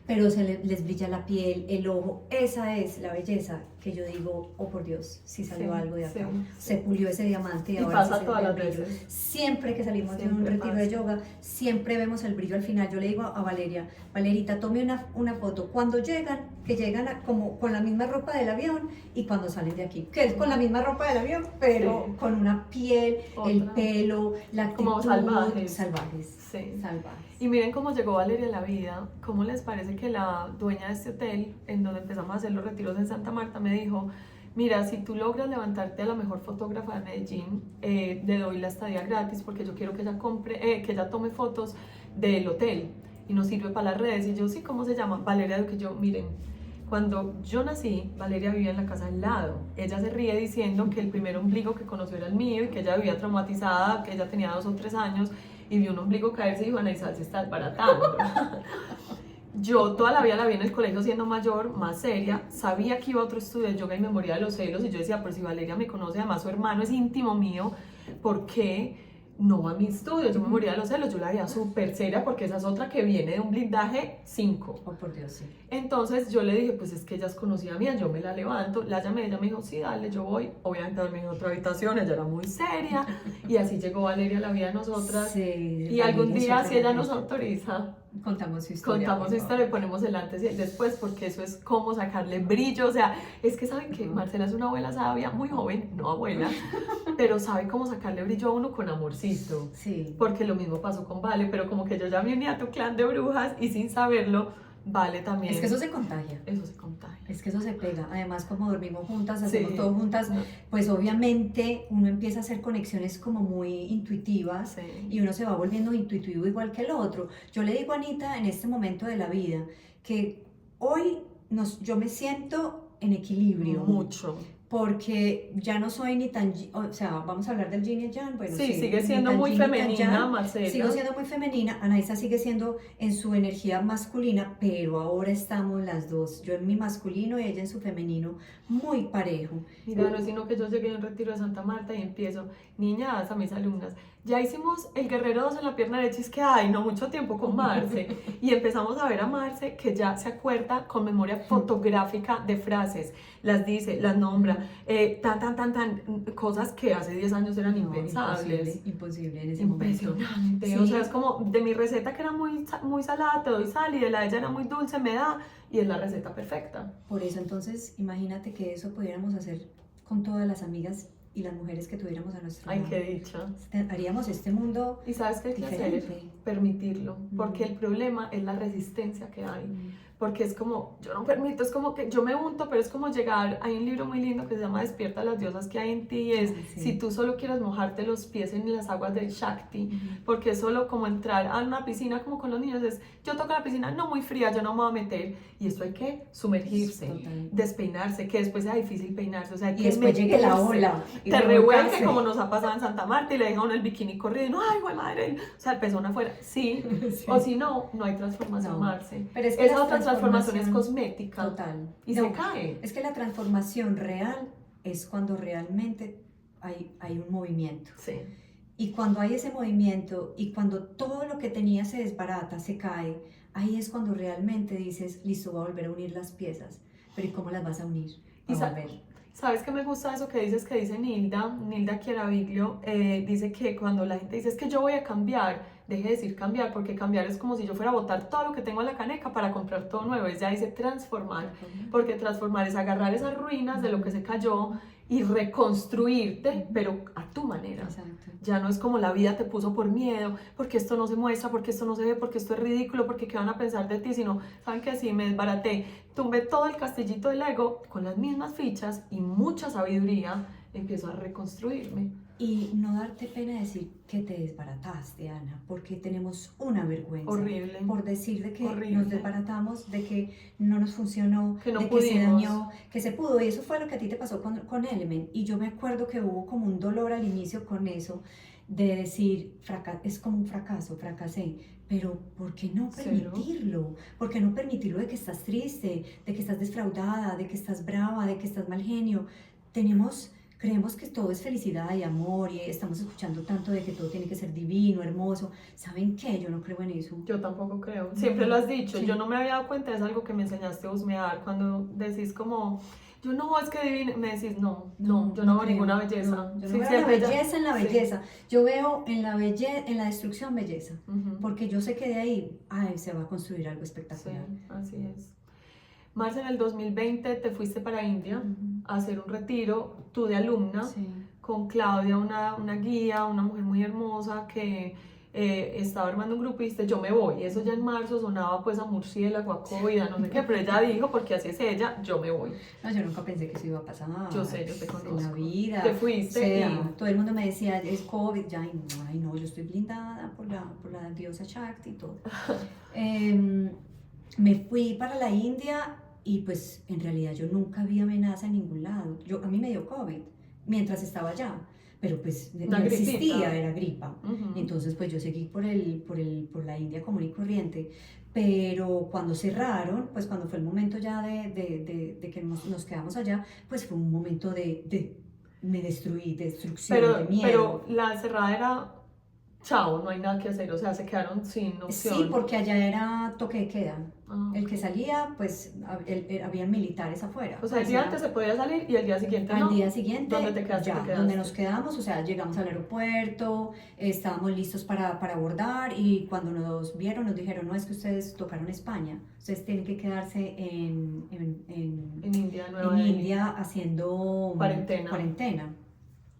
pero les brilla la piel, el ojo. Esa es la belleza que yo digo, oh por Dios, si salió algo de acá, se pulió ese diamante y ahora pasa sí todas las brillo. veces. Siempre que salimos de un retiro de yoga, siempre vemos el brillo al final. Yo le digo a Valeria, Valerita, tome una foto cuando llegan, que llegan como con la misma ropa del avión, y cuando salen de aquí, que es con la misma ropa del avión, pero con una piel, el pelo, la actitud, como salvajes. Sí. Salvajes. Y miren cómo llegó Valeria a la vida. ¿Cómo les parece que la dueña de este hotel, en donde empezamos a hacer los retiros en Santa Marta, me dijo: mira, si tú logras levantarte a la mejor fotógrafa de Medellín, le doy la estadía gratis, porque yo quiero que ella que ella tome fotos del hotel y nos sirve para las redes? Y yo, sí, ¿cómo se llama? Valeria Duque. Yo, miren, cuando yo nací, Valeria vivía en la casa al lado. Ella se ríe diciendo que el primer ombligo que conoció era el mío y que ella vivía traumatizada, que ella tenía 2 o 3 años y vio un ombligo caerse y dijo: Ana Isabel se está desbaratando. Yo toda la vida la vi en el colegio siendo mayor, más seria, sabía que iba a otro estudio de yoga y me moría de los celos, y yo decía: pero si Valeria me conoce, además su hermano es íntimo mío, ¿por qué no va a mi estudio? Yo me moría de los celos, yo la veía súper seria, porque esa es otra que viene de un blindaje 5. Oh, por Dios, sí. Entonces yo le dije: pues es que ella es conocida mía, yo me la levanto. La llamé, ella me dijo: sí, dale, yo voy. Obviamente dormí en otra habitación, ella era muy seria, y así llegó Valeria a la vida de nosotras. Sí, y algún día, si ella nos autoriza, contamos su historia. Contamos su historia y ponemos el antes y el después, porque eso es como sacarle brillo. O sea, es que saben que Marcela es una abuela sabia, muy joven, no abuela, pero sabe cómo sacarle brillo a uno con amorcito. Sí. Porque lo mismo pasó con Vale, pero como que yo ya me uní a tu clan de brujas y sin saberlo, Vale también. Es que eso se contagia. Eso se contagia. Es que eso se pega. Además, como dormimos juntas, hacemos todo juntas, pues obviamente uno empieza a hacer conexiones como muy intuitivas, y uno se va volviendo intuitivo igual que el otro. Yo le digo a Anita en este momento de la vida que hoy yo me siento en equilibrio. Mucho. Porque ya no soy ni tan, o sea, vamos a hablar del yin y yang, bueno, sí, sigue siendo muy femenina, Marcela. Sigo siendo muy femenina, Anaísa sigue siendo en su energía masculina, pero ahora estamos las dos, yo en mi masculino y ella en su femenino, muy parejo. Mira, no es sino que yo llegué a un retiro de Santa Marta y empiezo: niñas, a mis alumnas, ya hicimos el guerrero 2 en la pierna derecha, y es que ay, no mucho tiempo con Marce, y empezamos a ver a Marce que ya se acuerda con memoria fotográfica de frases, las dice, las nombra, cosas que hace 10 años eran No, impensables. imposible en ese momento. Impresionante, Sí. o sea, es como de mi receta que era muy salada, te doy sal, y de la de ella era muy dulce, me da, y es la receta perfecta. Por eso, entonces, imagínate que eso pudiéramos hacer con todas las amigas y las mujeres que tuviéramos a nuestro Ay, lado. qué dicha. Haríamos este mundo ¿Y sabes qué hay que hacer? diferente. Permitirlo, porque el problema es la resistencia que hay. Porque es como, yo no permito, es como que yo me unto, pero es como llegar, hay un libro muy lindo que se llama Despierta las diosas que hay en ti, y es Sí. si tú solo quieres mojarte los pies en las aguas del Shakti, Ujú. porque es solo como entrar a una piscina como con los niños, es yo toco la piscina, no muy fría, yo no me voy a meter, y esto hay que sumergirse, Total. despeinarse, que después sea difícil peinarse, o sea, hay Y que después llegue la meterse. ola. y Te revuelque revolcarse. como nos ha pasado en Santa Marta y le deja a uno el bikini corriendo, ay, güey madre, o sea, el pezón afuera, sí, Sí. o si no, no hay transformación, No. Marce. Pero es que Esa la otra transformación es transformación- cosmética Total. y No, se cae. Es que la transformación real es cuando realmente hay un movimiento. Sí, Y cuando hay ese movimiento y cuando todo lo que tenía se desbarata, se cae, ahí es cuando realmente dices, listo, voy a volver a unir las piezas. Pero ¿y cómo las vas a unir? Y A volver. ¿sabes qué me gusta eso que dices, que dice Nilda Chiaraviglio? Dice que cuando la gente dice, es que yo voy a cambiar, deje de decir cambiar, porque cambiar es como si yo fuera a botar todo lo que tengo en la caneca para comprar todo nuevo. Ella dice transformar, porque transformar es agarrar esas ruinas de lo que se cayó y reconstruirte, pero a tu manera. Exacto. Ya no es como la vida te puso por miedo, porque esto no se muestra, porque esto no se ve, porque esto es ridículo, porque qué van a pensar de ti, sino, ¿saben qué? Sí, me desbaraté, tumbé todo el castillito del ego con las mismas fichas y mucha sabiduría, empiezo a reconstruirme. Y no darte pena decir que te desbarataste, Ana, porque tenemos una vergüenza. Horrible. Por decir de que Horrible. nos desbaratamos, de que no nos funcionó, Que no de que se pudimos. dañó, que se pudo. Y eso fue lo que a ti te pasó con Element. Y yo me acuerdo que hubo como un dolor al inicio con eso, de decir, es como un fracaso, fracasé. Pero ¿por qué no Cero. permitirlo? ¿Por qué no permitirlo de que estás triste, de que estás defraudada, de que estás brava, de que estás mal genio? Creemos que todo es felicidad y amor y estamos escuchando tanto de que todo tiene que ser divino, hermoso. ¿Saben qué? Yo no creo en eso. Yo tampoco creo. Siempre lo has dicho. Sí. Yo no me había dado cuenta, es algo que me enseñaste a husmear. Cuando decís como, yo no, es que divino, me decís, no, yo no veo creo. ninguna belleza. No, yo no Sí, veo la siempre ya- belleza en la sí. belleza. Yo veo en la destrucción belleza. Ujú. Porque yo sé que de ahí se va a construir algo Sí, espectacular. así es. Marce, en el 2020 te fuiste para India a hacer un retiro, tú de alumna, Sí. con Claudia, una guía, una mujer muy hermosa que estaba armando un grupo y dijiste, yo me voy. Y eso ya en marzo sonaba pues a murciélago, a COVID, a no sé qué, pero ella dijo, porque así es ella, yo me voy. No, yo nunca pensé que eso iba a pasar. Yo sé, yo te En conozco. la vida. Te fuiste O sea, y- todo el mundo me decía, es COVID, ya, ay no, yo estoy blindada por la diosa Shakti y todo. Me fui para la India y pues en realidad yo nunca vi amenaza en ningún lado. A mí me dio COVID mientras estaba allá, pero pues Una no gripita. existía, era gripa. Ujú. Entonces pues yo seguí por la India común y corriente. Pero cuando cerraron, pues cuando fue el momento ya de que nos quedamos allá, pues fue un momento me destruí, destrucción, de miedo. Pero la cerrada era, chao, no hay nada que hacer, o sea, se quedaron sin opción. Sí, porque allá era toque de queda. Ah, El que salía, pues había militares afuera. o sea, el Pues, día era- antes se podía salir y el día siguiente Al no. día siguiente, ¿Dónde te quedaste? ya, Te quedaste. donde nos quedamos, o sea, llegamos al aeropuerto, estábamos listos para abordar y cuando nos vieron nos dijeron, no, es que ustedes tocaron España, ustedes tienen que quedarse en En India, Nueva en Delhi. India haciendo Cuarentena.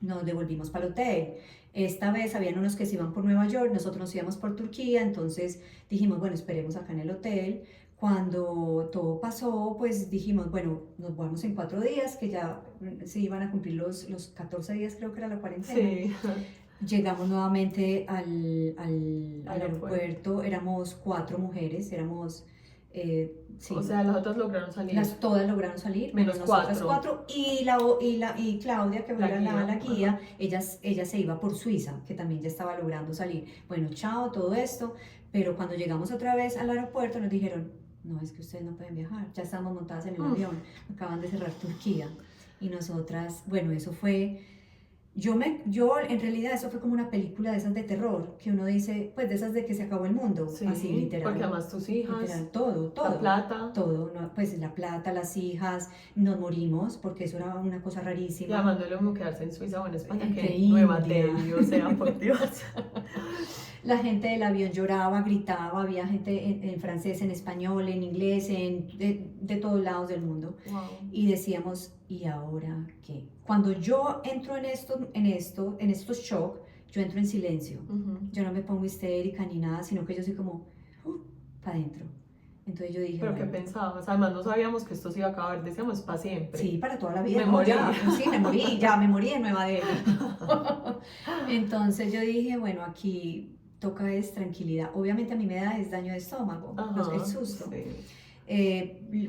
Nos devolvimos para el hotel. Esta vez habían unos que se iban por Nueva York, nosotros nos íbamos por Turquía, entonces dijimos, bueno, esperemos acá en el hotel. Cuando todo pasó, pues dijimos, bueno, nos vamos en 4 días, que ya se iban a cumplir los 14 días, creo que era la cuarentena. Sí. Llegamos nuevamente al Aeropuerto. aeropuerto, éramos 4 mujeres, sí. O sea, las otras lograron salir. Todas lograron salir, Menos nosotras 4. y Claudia, que La era guía, la guía, ella se iba por Suiza, que también ya estaba logrando salir. Bueno, chao, todo esto, pero cuando llegamos otra vez al aeropuerto nos dijeron, no, es que ustedes no pueden viajar, ya estamos montadas en el avión, acaban de cerrar Turquía. Y nosotras, bueno, eso fue Yo en realidad eso fue como una película de esas de terror, que uno dice, pues de esas de que se acabó el mundo, Sí, así literal. porque además tus hijas, Literal, todo, la todo. plata, Todo, pues la plata, las hijas, nos morimos, porque eso era una cosa y rarísima. además no es lo mismo quedarse en Suiza o en España que Que en Nueva India. Delhi, o sea, por Dios. La gente del avión lloraba, gritaba, había gente en francés, en español, en inglés, de todos lados del mundo. Wow. Y decíamos, ¿y ahora qué? Cuando yo entro en estos shock, yo entro en silencio. Yo no me pongo histérica ni nada, sino que yo soy como, para adentro. Entonces yo dije, ¿Pero qué pensabas? Además no sabíamos que esto se iba a acabar, decíamos para siempre. Sí, para toda la vida. Me ¿no? morí. Sí, me morí en Nueva Delhi. Entonces yo dije, bueno, aquí toca es tranquilidad. Obviamente a mí me da es daño de estómago, Ajá, el susto. sí.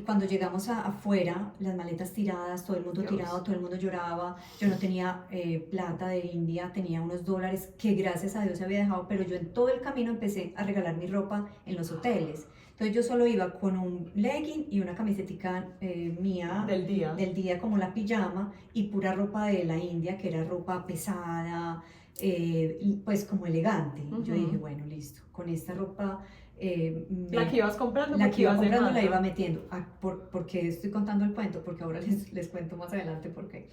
Cuando llegamos afuera, las maletas tiradas, todo el mundo Dios. tirado, todo el mundo lloraba. Yo no tenía plata de India, tenía unos dólares que gracias a Dios había dejado, pero yo en todo el camino empecé a regalar mi ropa en los hoteles. Entonces yo solo iba con un legging y una camisetica mía del día, como la pijama, y pura ropa de la India, que era ropa pesada, pues como elegante. Yo dije, bueno, listo, con esta ropa... la que ibas comprando, la que iba comprando la dejando. iba metiendo. ¿Por qué estoy contando el cuento? Porque ahora les cuento más adelante por qué.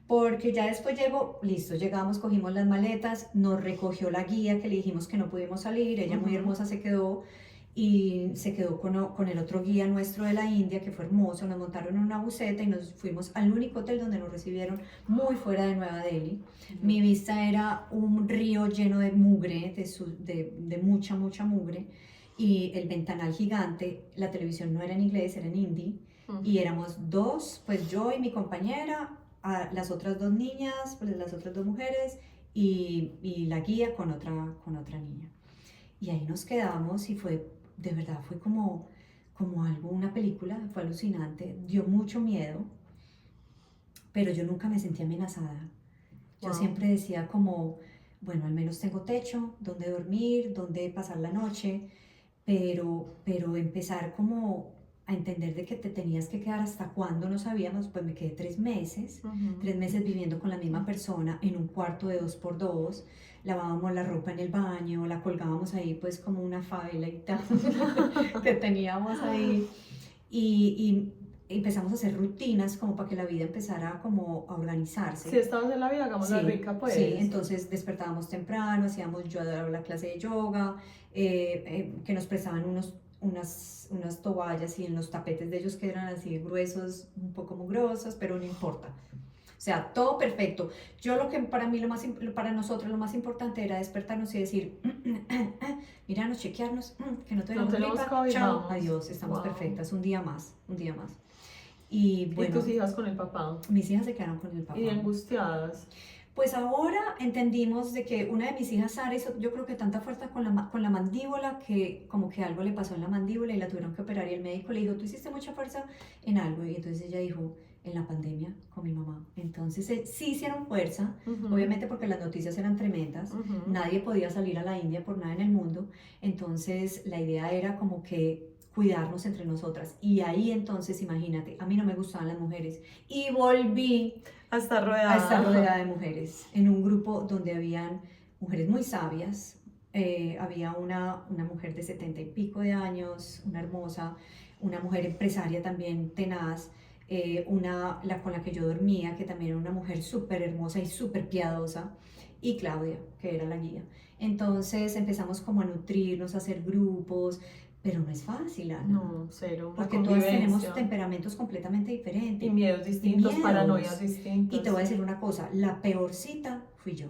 Porque ya después listo, llegamos, cogimos las maletas, nos recogió la guía que le dijimos que no pudimos salir, ella muy hermosa se quedó, y se quedó con el otro guía nuestro de la India, que fue hermoso. Nos montaron en una buseta y nos fuimos al único hotel donde nos recibieron, muy fuera de Nueva Delhi. Mi vista era un río lleno de mugre, de mucha mugre, y el ventanal gigante. La televisión no era en inglés, era en hindi, y éramos dos, pues yo y mi compañera, las otras dos niñas, pues las otras dos mujeres, y la guía con otra niña. Y ahí nos quedamos y de verdad fue como algo, una película, fue alucinante, dio mucho miedo, pero yo nunca me sentí amenazada. Yo siempre decía como, bueno, al menos tengo techo, donde dormir, donde pasar la noche, pero empezar como a entender de que te tenías que quedar hasta cuándo no sabíamos. Pues me quedé 3 meses, 3 meses viviendo con la misma persona en un cuarto de 2x2, lavábamos la ropa en el baño, la colgábamos ahí pues como una favela y tal, que teníamos ahí, y empezamos a hacer rutinas como para que la vida empezara como a organizarse. Si estabas en la vida, hagámosla rica, pues. Sí, entonces despertábamos temprano, yo daba la clase de yoga, que nos prestaban unas toallas, y en los tapetes de ellos que eran así gruesos, un poco mugrosos, pero no importa. O sea, todo perfecto. Yo para nosotros lo más importante era despertarnos y decir, mirarnos, chequearnos, que no tenemos gripa, chao, adiós, estamos perfectas, un día más. Y bueno, ¿Y tus hijas con el papá? Mis hijas se quedaron con el papá. ¿Y angustiadas? Pues ahora entendimos de que una de mis hijas, Sara, hizo, yo creo que tanta fuerza con la mandíbula, que como que algo le pasó en la mandíbula y la tuvieron que operar, y el médico le dijo, tú hiciste mucha fuerza en algo, y entonces ella dijo, en la pandemia con mi mamá. Entonces sí hicieron fuerza, obviamente porque las noticias eran tremendas, nadie podía salir a la India por nada en el mundo, entonces la idea era como que cuidarnos entre nosotras. Y ahí entonces, imagínate, a mí no me gustaban las mujeres y volví a estar rodeada de mujeres, en un grupo donde habían mujeres muy sabias. Había una mujer de 70 y pico de años, una hermosa, una mujer empresaria también tenaz, la con la que yo dormía, que también era una mujer súper hermosa y súper piadosa, y Claudia, que era la guía. Entonces empezamos como a nutrirnos, a hacer grupos, pero no es fácil, Ana. No, cero. Porque todas tenemos temperamentos completamente diferentes. Y miedos distintos, paranoias distintas. Y te voy a decir una cosa, la peorcita fui yo.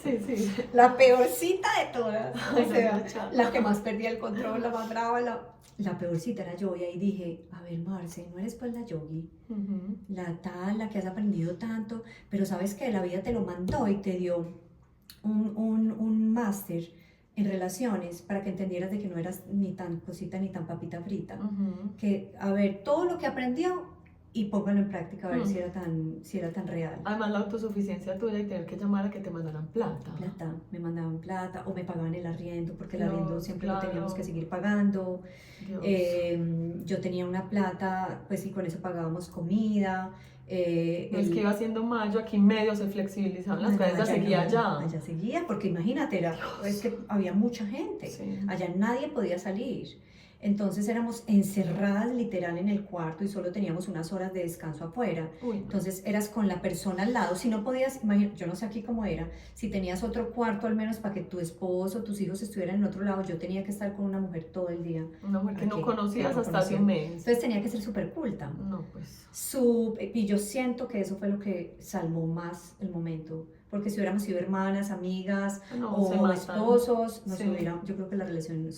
Sí. La peorcita de todas. O sea, la que más perdía el control, la más brava, la peorcita era yo. Y ahí dije, a ver, Marce, no eres pues la yogi, la que has aprendido tanto, pero sabes que la vida te lo mandó y te dio un máster en relaciones para que entendieras de que no eras ni tan cosita ni tan papita frita. Que, a ver, todo lo que aprendió y póngalo en práctica, a ver si era tan real. Además, la autosuficiencia tuya y tener que llamar a que te mandaran plata. Me mandaban plata o me pagaban el arriendo, porque el arriendo siempre lo teníamos que seguir pagando. Yo tenía una plata, pues y con eso pagábamos comida. Es que iba haciendo mayo, aquí medio se flexibilizaban las clases, seguía allá. Allá seguía, porque imagínate, es que había mucha gente, Sí. allá nadie podía salir. Entonces éramos encerradas literal en el cuarto y solo teníamos unas horas de descanso afuera. Uy, no. Entonces eras con la persona al lado. Si no podías, yo no sé aquí cómo era, si tenías otro cuarto al menos para que tu esposo, tus hijos estuvieran en otro lado, yo tenía que estar con una mujer todo el día. Una mujer que no Aquí, conocías que no hasta hace un conocía. mes. Entonces tenía que ser súper culta. No, pues. Y yo siento que eso fue lo que salvó más el momento. Porque si hubiéramos sido hermanas, amigas No, o esposos, Sí. yo creo que la relación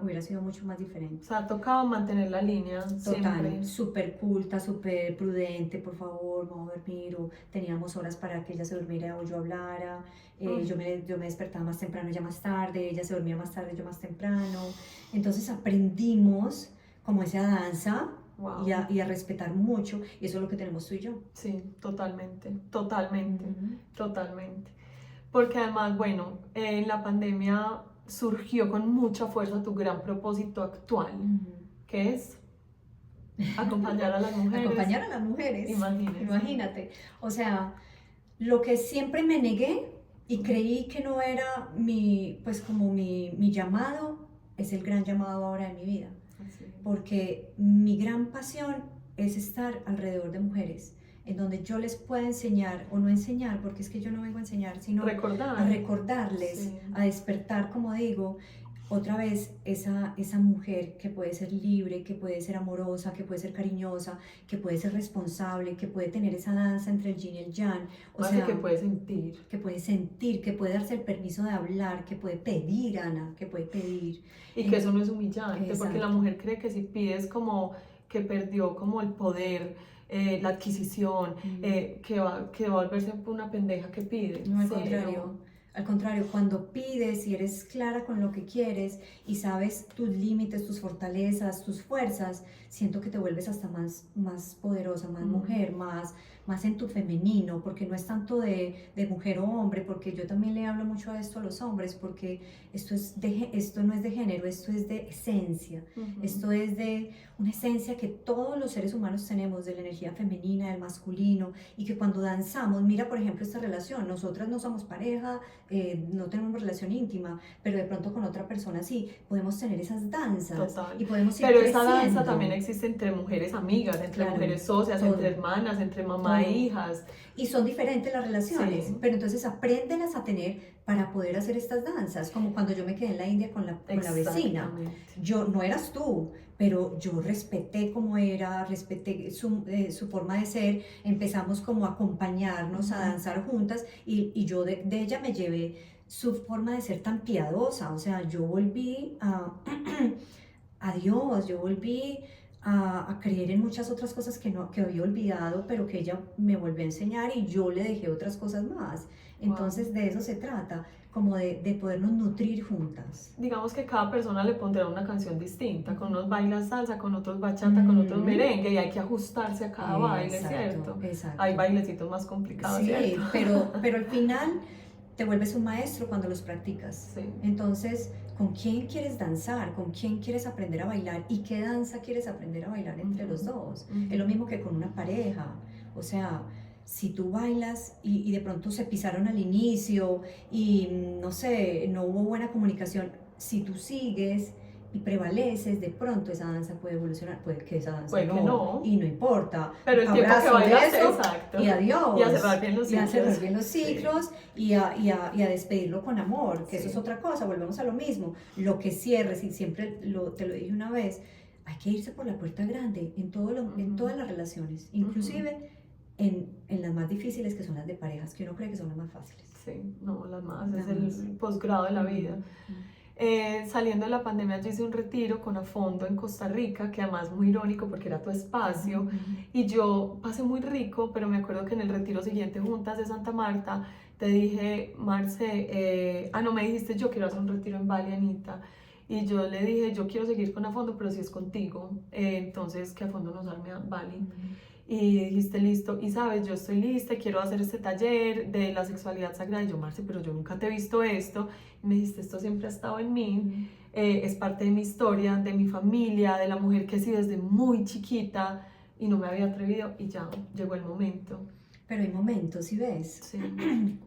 hubiera sido mucho más diferente. O sea, tocaba mantener la línea Total, siempre. súper culta, súper prudente, por favor, vamos a dormir, o teníamos horas para que ella se durmiera o yo hablara, yo me despertaba más temprano, ella más tarde, ella se dormía más tarde, yo más temprano. Entonces aprendimos como esa danza. Wow. Y a respetar mucho, y eso es lo que tenemos tú y yo. Sí, totalmente, totalmente. Porque además, bueno, en la pandemia surgió con mucha fuerza tu gran propósito actual, que es acompañar a las mujeres. Acompañar a las mujeres. Imagínate. Imagínate. O sea, lo que siempre me negué y creí que no era pues como mi llamado, es el gran llamado ahora de mi vida. Porque mi gran pasión es estar alrededor de mujeres, en donde yo les pueda enseñar, o no enseñar, porque es que yo no vengo a enseñar, sino a recordarles, a despertar, como digo, otra vez esa mujer que puede ser libre, que puede ser amorosa, que puede ser cariñosa, que puede ser responsable, que puede tener esa danza entre el yin y el yang. O sea, que puede sentir. Que puede sentir, que puede darse el permiso de hablar, que puede pedir, Ana, que puede pedir. Y que eso no es humillante, porque la mujer cree que si pides como que perdió como el poder, la adquisición, que va a volverse una pendeja que pide. No, al contrario. Al contrario, cuando pides y eres clara con lo que quieres y sabes tus límites, tus fortalezas, tus fuerzas, siento que te vuelves hasta más poderosa, más mujer, más en tu femenino, porque no es tanto de mujer o hombre, porque yo también le hablo mucho a esto a los hombres, porque esto no es de género, esto es de esencia, esto es de una esencia que todos los seres humanos tenemos, de la energía femenina, del masculino, y que cuando danzamos, mira por ejemplo esta relación, nosotras no somos pareja, no tenemos relación íntima, pero de pronto con otra persona sí, podemos tener esas danzas. Total. Y podemos ir pero creciendo. Esa danza también existe entre mujeres amigas, entre mujeres socias, entre hermanas, entre mamá e hijas. Y son diferentes las relaciones, sí. Pero entonces apréndelas a tener para poder hacer estas danzas, como cuando yo me quedé en la India con la vecina. No eras tú, pero yo respeté cómo era, respeté su forma de ser, empezamos como a acompañarnos, a danzar juntas, y yo de ella me llevé su forma de ser tan piadosa, o sea, yo volví a Dios, yo volví a creer en muchas otras cosas que había olvidado, pero que ella me volvió a enseñar y yo le dejé otras cosas más. Entonces de eso se trata, como de podernos nutrir juntas. Digamos que cada persona le pondrá una canción distinta, con unos bailas salsa, con otros bachata, con otros merengue, y hay que ajustarse a cada baile, ¿cierto? Exacto. Hay bailecitos más complicados, sí, ¿cierto? pero al final te vuelves un maestro cuando los practicas. Sí. Entonces, ¿con quién quieres danzar? ¿Con quién quieres aprender a bailar? ¿Y qué danza quieres aprender a bailar entre los dos? Es lo mismo que con una pareja. O sea, si tú bailas y de pronto se pisaron al inicio y no sé, no hubo buena comunicación, si tú sigues y prevaleces, de pronto esa danza puede evolucionar, puede que esa danza no, y no importa. Pero el tiempo que bailas, exacto. Y adiós. Y a cerrar bien los ciclos. Y a cerrar bien los ciclos, sí. y a despedirlo con amor, que sí. Eso es otra cosa, volvemos a lo mismo. Lo que cierres, y siempre te lo dije una vez, hay que irse por la puerta grande en todas las relaciones, inclusive en las más difíciles, que son las de parejas, que uno cree que son las más fáciles. Sí, no, las más, es el posgrado de la vida. Saliendo de la pandemia yo hice un retiro con A Fondo en Costa Rica, que además muy irónico porque era tu espacio, y yo pasé muy rico, pero me acuerdo que en el retiro siguiente juntas de Santa Marta te dije, Marce, no me dijiste yo quiero hacer un retiro en Bali, Anita, y yo le dije yo quiero seguir con A Fondo, pero si es contigo, entonces que A Fondo nos arme a Bali. Y dijiste listo, y sabes, yo estoy lista, quiero hacer este taller de la sexualidad sagrada. Y yo, Marce, pero yo nunca te he visto esto. Y me dijiste, esto siempre ha estado en mí, es parte de mi historia, de mi familia, de la mujer que sí desde muy chiquita y no me había atrevido y ya llegó el momento. Pero hay momentos, ¿sí ves? Sí,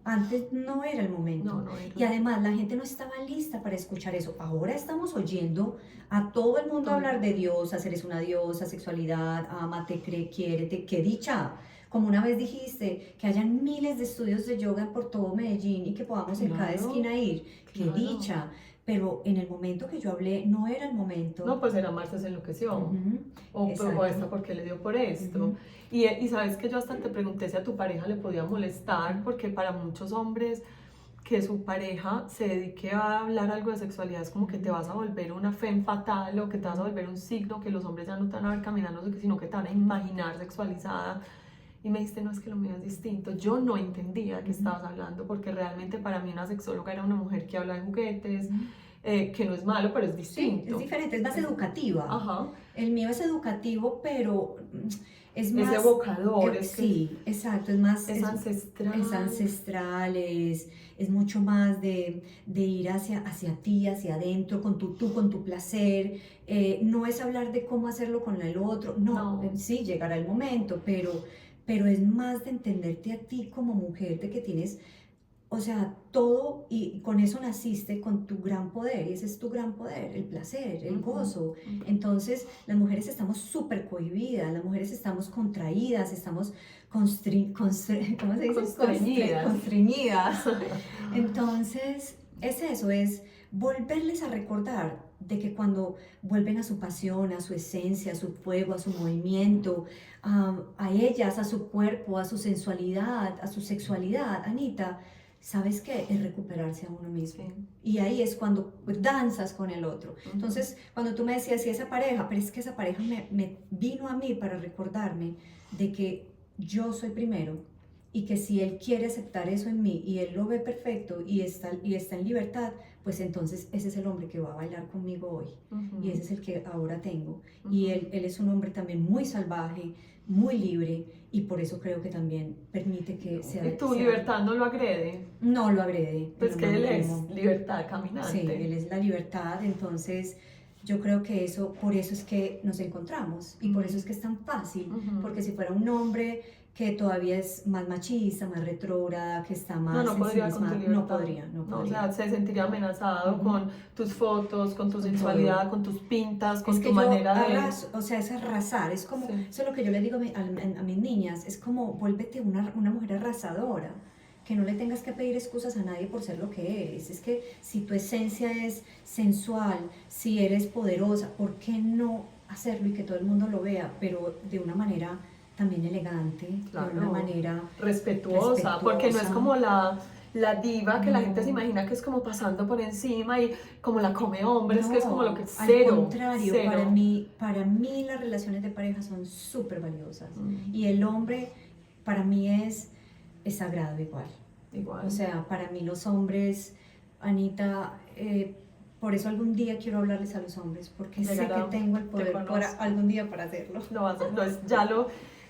Antes no era el momento. no era. Y además la gente no estaba lista para escuchar eso. Ahora estamos oyendo a todo el mundo Todo. hablar de diosas, eres una diosa, sexualidad, ámate, quiérete, qué dicha. Como una vez dijiste, que hayan miles de estudios de yoga por todo Medellín y que podamos en cada Claro, esquina ir. Qué claro. dicha. Pero en el momento que yo hablé, no era el momento. No, pues era Marta se enloqueció. Ujú, O exacto. esta, ¿por qué le dio por esto? Ujú. Y sabes que yo hasta te pregunté si a tu pareja le podía molestar, porque para muchos hombres que su pareja se dedique a hablar algo de sexualidad es como que te vas a volver una femme fatal o que te vas a volver un signo que los hombres ya no te van a ver caminando, sino que te van a imaginar sexualizada. Y me dijiste, no, es que lo mío es distinto. Yo no entendía de qué estabas hablando, porque realmente para mí una sexóloga era una mujer que habla de juguetes, que no es malo, pero es distinto. Sí, es diferente, es más educativa. Ajá. El mío es educativo, pero es más... Es evocador. Sí, exacto, es más... Es ancestral. Es ancestral, es mucho más de ir hacia ti, hacia adentro, con tu placer. No es hablar de cómo hacerlo con el otro, no. Sí, llegará el momento, pero es más de entenderte a ti como mujer, de que tienes... O sea, todo, y con eso naciste, con tu gran poder, y ese es tu gran poder, el placer, el gozo. Entonces, las mujeres estamos súper cohibidas, las mujeres estamos contraídas, estamos ¿cómo se dice? Constreñidas. Entonces, es eso, es volverles a recordar de que cuando vuelven a su pasión, a su esencia, a su fuego, a su movimiento, a ellas, a su cuerpo, a su sensualidad, a su sexualidad, Anita, ¿sabes qué? Es recuperarse a uno mismo. Sí. Y ahí es cuando danzas con el otro. Entonces, cuando tú me decías, si esa pareja, pero es que esa pareja me vino a mí para recordarme de que yo soy primero y que si él quiere aceptar eso en mí y él lo ve perfecto y está en libertad, pues entonces ese es el hombre que va a bailar conmigo hoy. Y ese es el que ahora tengo. Y él es un hombre también muy salvaje, muy libre, y por eso creo que también permite que sea... ¿Y tu libertad no lo agrede? No lo agrede. Pues que él es libertad caminante. Sí, él es la libertad, entonces yo creo que por eso es que nos encontramos, y por eso es que es tan fácil, porque si fuera un hombre que todavía es más machista, más retrógrada, que está más... No podría con tu libertad. No podría. O sea, se sentiría amenazado con tus fotos, con tu sensualidad, con tus pintas, con tu manera de... O sea, es arrasar, es como... Eso es lo que yo le digo a mis niñas, es como, vuélvete una mujer arrasadora, que no le tengas que pedir excusas a nadie por ser lo que eres. Es que si tu esencia es sensual, si eres poderosa, ¿por qué no hacerlo y que todo el mundo lo vea, pero de una manera también elegante, claro, de una manera respetuosa, porque no es como la diva que la gente se imagina que es como pasando por encima y como la come hombres, que es como lo que es cero. Al contrario, para mí las relaciones de pareja son súper valiosas, y el hombre para mí es sagrado igual. O sea, para mí los hombres, Anita, por eso algún día quiero hablarles a los hombres, porque sé que tengo el poder algún día para hacerlo.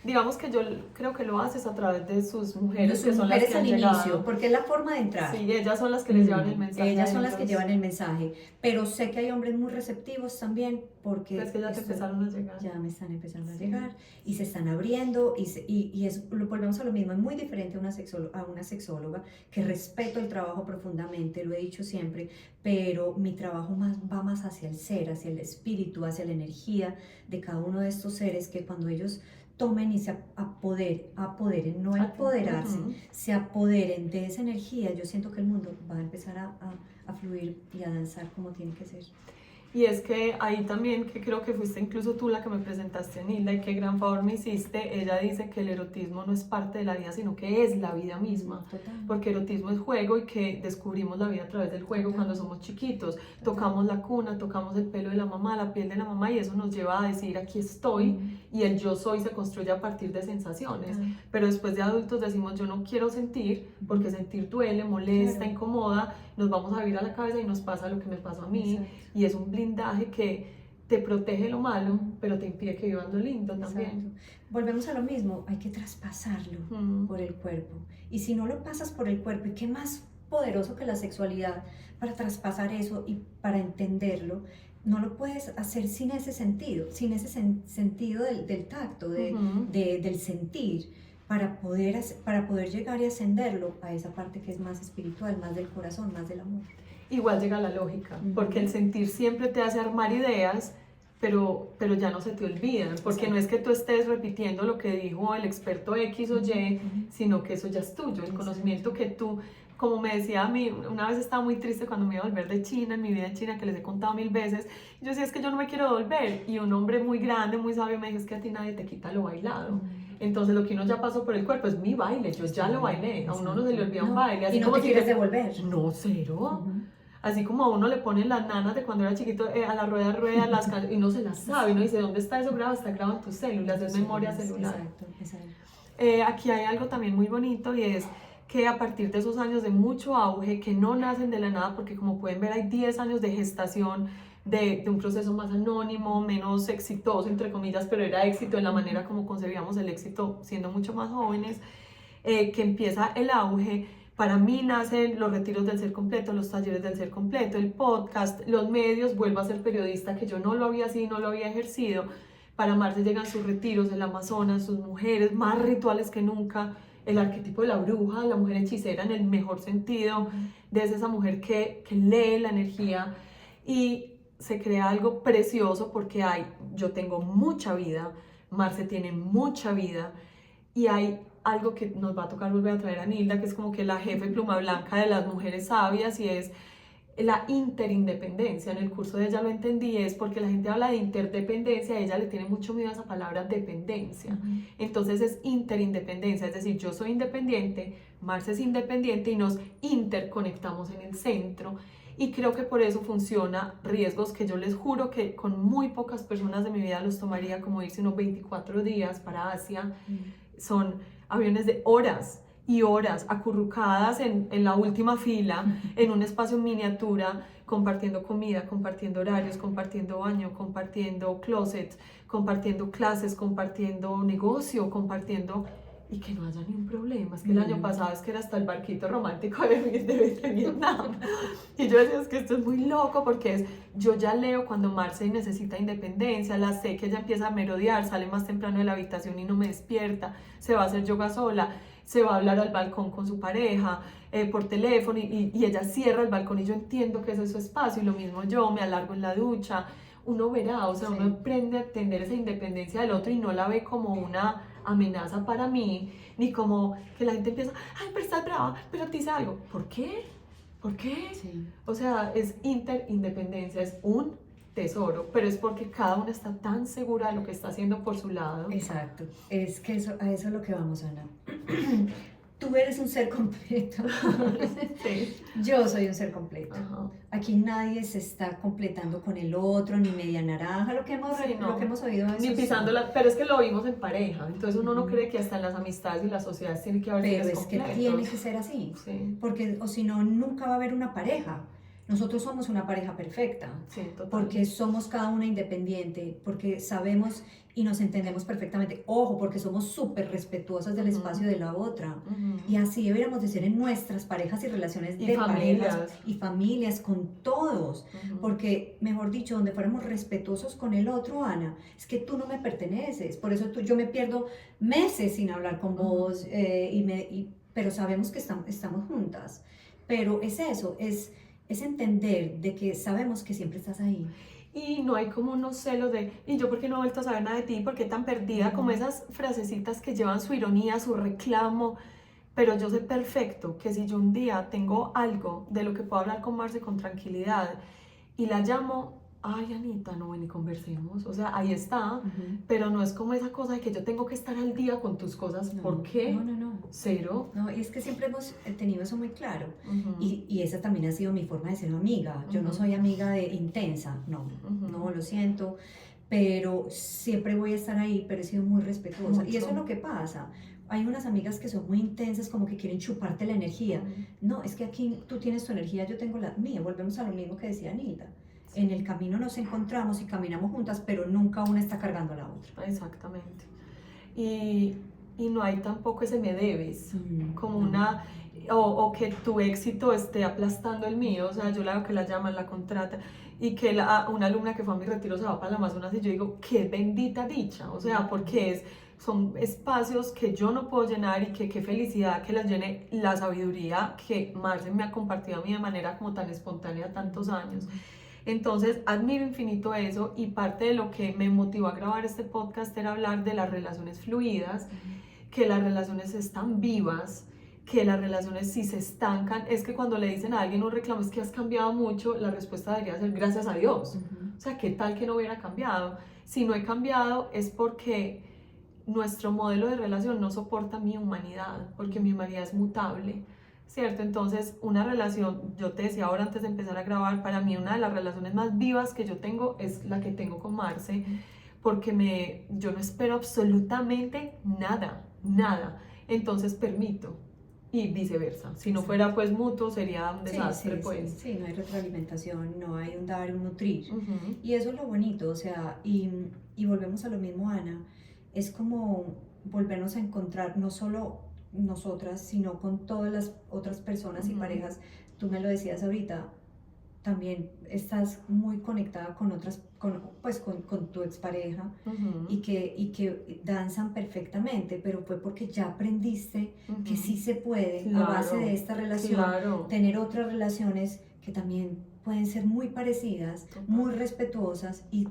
Digamos que yo creo que lo haces a través de sus mujeres, que son las que han inicio, porque es la forma de entrar. Sí, ellas son las que les llevan el mensaje. Ellas son las que llevan el mensaje, pero sé que hay hombres muy receptivos también, porque... Es que ya te empezaron a llegar. Ya me están empezando a llegar, y se están abriendo, y volvemos a lo mismo, es muy diferente a una sexóloga, que respeto el trabajo profundamente, lo he dicho siempre, pero mi trabajo va más hacia el ser, hacia el espíritu, hacia la energía de cada uno de estos seres, que cuando ellos tomen y se apoderen, no empoderarse, se apoderen de esa energía, yo siento que el mundo va a empezar a fluir y a danzar como tiene que ser. Y es que ahí también, que creo que fuiste incluso tú la que me presentaste a Nilda, y qué gran favor me hiciste. Ella dice que el erotismo no es parte de la vida, sino que es la vida misma. Total. Porque erotismo es juego, y que descubrimos la vida a través del juego. Total. Cuando somos chiquitos. Total. Tocamos la cuna, tocamos el pelo de la mamá, la piel de la mamá, y eso nos lleva a decir aquí estoy, y el yo soy se construye a partir de sensaciones. Pero después de adultos decimos yo no quiero sentir, porque sentir duele, molesta, incomoda, nos vamos a vivir a la cabeza y nos pasa lo que me pasó a mí. Exacto. Y es un blindaje que te protege lo malo, pero te impide que vivas lo lindo también. Exacto. Volvemos a lo mismo, hay que traspasarlo por el cuerpo. Y si no lo pasas por el cuerpo, ¿y qué más poderoso que la sexualidad para traspasar eso y para entenderlo? no lo puedes hacer sin ese sentido, sentido del tacto, del sentir, para poder llegar y ascenderlo a esa parte que es más espiritual, más del corazón, más del amor. Igual llega la lógica, porque el sentir siempre te hace armar ideas, pero ya no se te olvidan, porque no es que tú estés repitiendo lo que dijo el experto X o Y, sino que eso ya es tuyo, el conocimiento que tú, como me decía a mí, una vez estaba muy triste cuando me iba a volver de China, en mi vida en China, que les he contado 1000 veces, yo decía, es que yo no me quiero volver, y un hombre muy grande, muy sabio, me dijo, es que a ti nadie te quita lo bailado. Entonces lo que uno ya pasó por el cuerpo es mi baile, yo ya lo bailé, a uno no se le olvida un baile. Así, y no como te quieres devolver. No, cero. Así como a uno le ponen las nanas de cuando era chiquito a la rueda, y no se las sabe, y no dice, ¿dónde está eso grabado? Está grabado en tus células, es memoria celular. Exacto. Aquí hay algo también muy bonito, y es que a partir de esos años de mucho auge, que no nacen de la nada, porque como pueden ver hay 10 años de gestación de un proceso más anónimo, menos exitoso, entre comillas, pero era éxito en la manera como concebíamos el éxito siendo mucho más jóvenes, que empieza el auge. Para mí nacen los retiros del ser completo, los talleres del ser completo, el podcast, los medios, vuelvo a ser periodista, que yo no lo había sido, no lo había ejercido. Para Marce llegan sus retiros, el Amazonas, sus mujeres, más rituales que nunca, el arquetipo de la bruja, la mujer hechicera en el mejor sentido, desde esa mujer que lee la energía, y se crea algo precioso porque yo tengo mucha vida, Marce tiene mucha vida, y hay algo que nos va a tocar volver a traer a Nilda, que es como que la jefe pluma blanca de las mujeres sabias, y es la interindependencia. En el curso de ella lo entendí, es porque la gente habla de interdependencia, ella le tiene mucho miedo a esa palabra dependencia. Entonces es interindependencia, es decir, yo soy independiente, Marce es independiente, y nos interconectamos en el centro. Y creo que por eso funciona riesgos que yo les juro que con muy pocas personas de mi vida los tomaría, como irse unos 24 días para Asia. Son aviones de horas y horas acurrucadas en la última fila, en un espacio miniatura, compartiendo comida, compartiendo horarios, compartiendo baño, compartiendo closets, compartiendo clases, compartiendo negocio, compartiendo... y que no haya ni un problema. Es que el año pasado es que era hasta el barquito romántico de Vietnam. Y yo decía, es que esto es muy loco, porque yo ya leo cuando Marce necesita independencia, la sé que ella empieza a merodear, sale más temprano de la habitación y no me despierta, se va a hacer yoga sola, se va a hablar al balcón con su pareja, por teléfono, y ella cierra el balcón, y yo entiendo que ese es su espacio, y lo mismo yo, me alargo en la ducha. Uno verá, o sea, uno aprende a entender esa independencia del otro y no la ve como una amenaza para mí, ni como que la gente empieza, ay, pero estás brava, pero te dice algo. ¿Por qué? ¿Por qué? Sí. O sea, es interindependencia, es un tesoro, pero es porque cada una está tan segura de lo que está haciendo por su lado. Exacto, es que a eso es lo que vamos, Ana. Tú eres un ser completo. Sí. Yo soy un ser completo. Ajá. Aquí nadie se está completando con el otro, ni media naranja, lo que hemos oído. Ni pisando pero es que lo vimos en pareja, entonces uno no cree que hasta en las amistades y las sociedades tiene que haber pero seres es completos. que tiene que ser así, sí. Porque o si no, nunca va a haber una pareja. Nosotros somos una pareja perfecta, sí, total. Porque somos cada una independiente, porque sabemos y nos entendemos perfectamente. Ojo, porque somos súper respetuosas del espacio de la otra. Y así deberíamos de ser en nuestras parejas y relaciones de parejas y familias, con todos. Porque, mejor dicho, donde fuéramos respetuosos con el otro, Ana, es que tú no me perteneces. Por eso yo me pierdo meses sin hablar con vos, pero sabemos que estamos juntas. Pero es eso, es entender de que sabemos que siempre estás ahí. Y no hay como unos celos de, ¿y yo por qué no he vuelto a saber nada de ti? ¿Por qué tan perdida? Como esas frasecitas que llevan su ironía, su reclamo. Pero yo sé perfecto que si yo un día tengo algo de lo que puedo hablar con Marce con tranquilidad y la llamo, ay, Anita, no, ven y conversemos. O sea, ahí está, pero no es como esa cosa de que yo tengo que estar al día con tus cosas. No, ¿por qué? No. Cero. No, y es que siempre hemos tenido eso muy claro. Y esa también ha sido mi forma de ser amiga. Yo no soy amiga de intensa, no, lo siento. Pero siempre voy a estar ahí, pero he sido muy respetuosa. Y eso es lo que pasa. Hay unas amigas que son muy intensas, como que quieren chuparte la energía. No, es que aquí tú tienes tu energía, yo tengo la mía. Volvemos a lo mismo que decía Nilda. En el camino nos encontramos y caminamos juntas, pero nunca una está cargando a la otra. Exactamente. Y no hay tampoco ese me debes, como una, o que tu éxito esté aplastando el mío. O sea, yo la hago que la llaman, la contrata, y que una alumna que fue a mi retiro se va para el Amazonas y yo digo, qué bendita dicha, o sea, porque son espacios que yo no puedo llenar y que qué felicidad que las llene la sabiduría que Marce me ha compartido a mí de manera como tan espontánea tantos años. Entonces admiro infinito eso, y parte de lo que me motivó a grabar este podcast era hablar de las relaciones fluidas, que las relaciones están vivas, que las relaciones si se estancan, es que cuando le dicen a alguien un reclamo es que has cambiado mucho, la respuesta debería ser gracias a Dios. O sea, ¿qué tal que no hubiera cambiado? Si no he cambiado es porque nuestro modelo de relación no soporta mi humanidad, porque mi humanidad es mutable, ¿cierto? Entonces, una relación, yo te decía ahora antes de empezar a grabar, para mí una de las relaciones más vivas que yo tengo es la que tengo con Marce, porque yo no espero absolutamente nada, entonces permito, y viceversa. Si no fuera pues mutuo sería un desastre, pues. Sí, no hay retroalimentación, no hay un dar y un nutrir. Uh-huh. Y eso es lo bonito, o sea, y volvemos a lo mismo, Ana, es como volvernos a encontrar no solo nosotras, sino con todas las otras personas y parejas. Tú me lo decías ahorita, también estás muy conectada con otras, con tu expareja, y que danzan perfectamente, pero fue porque ya aprendiste que sí se puede, claro, a base de esta relación, claro, tener otras relaciones que también pueden ser muy parecidas, muy respetuosas, y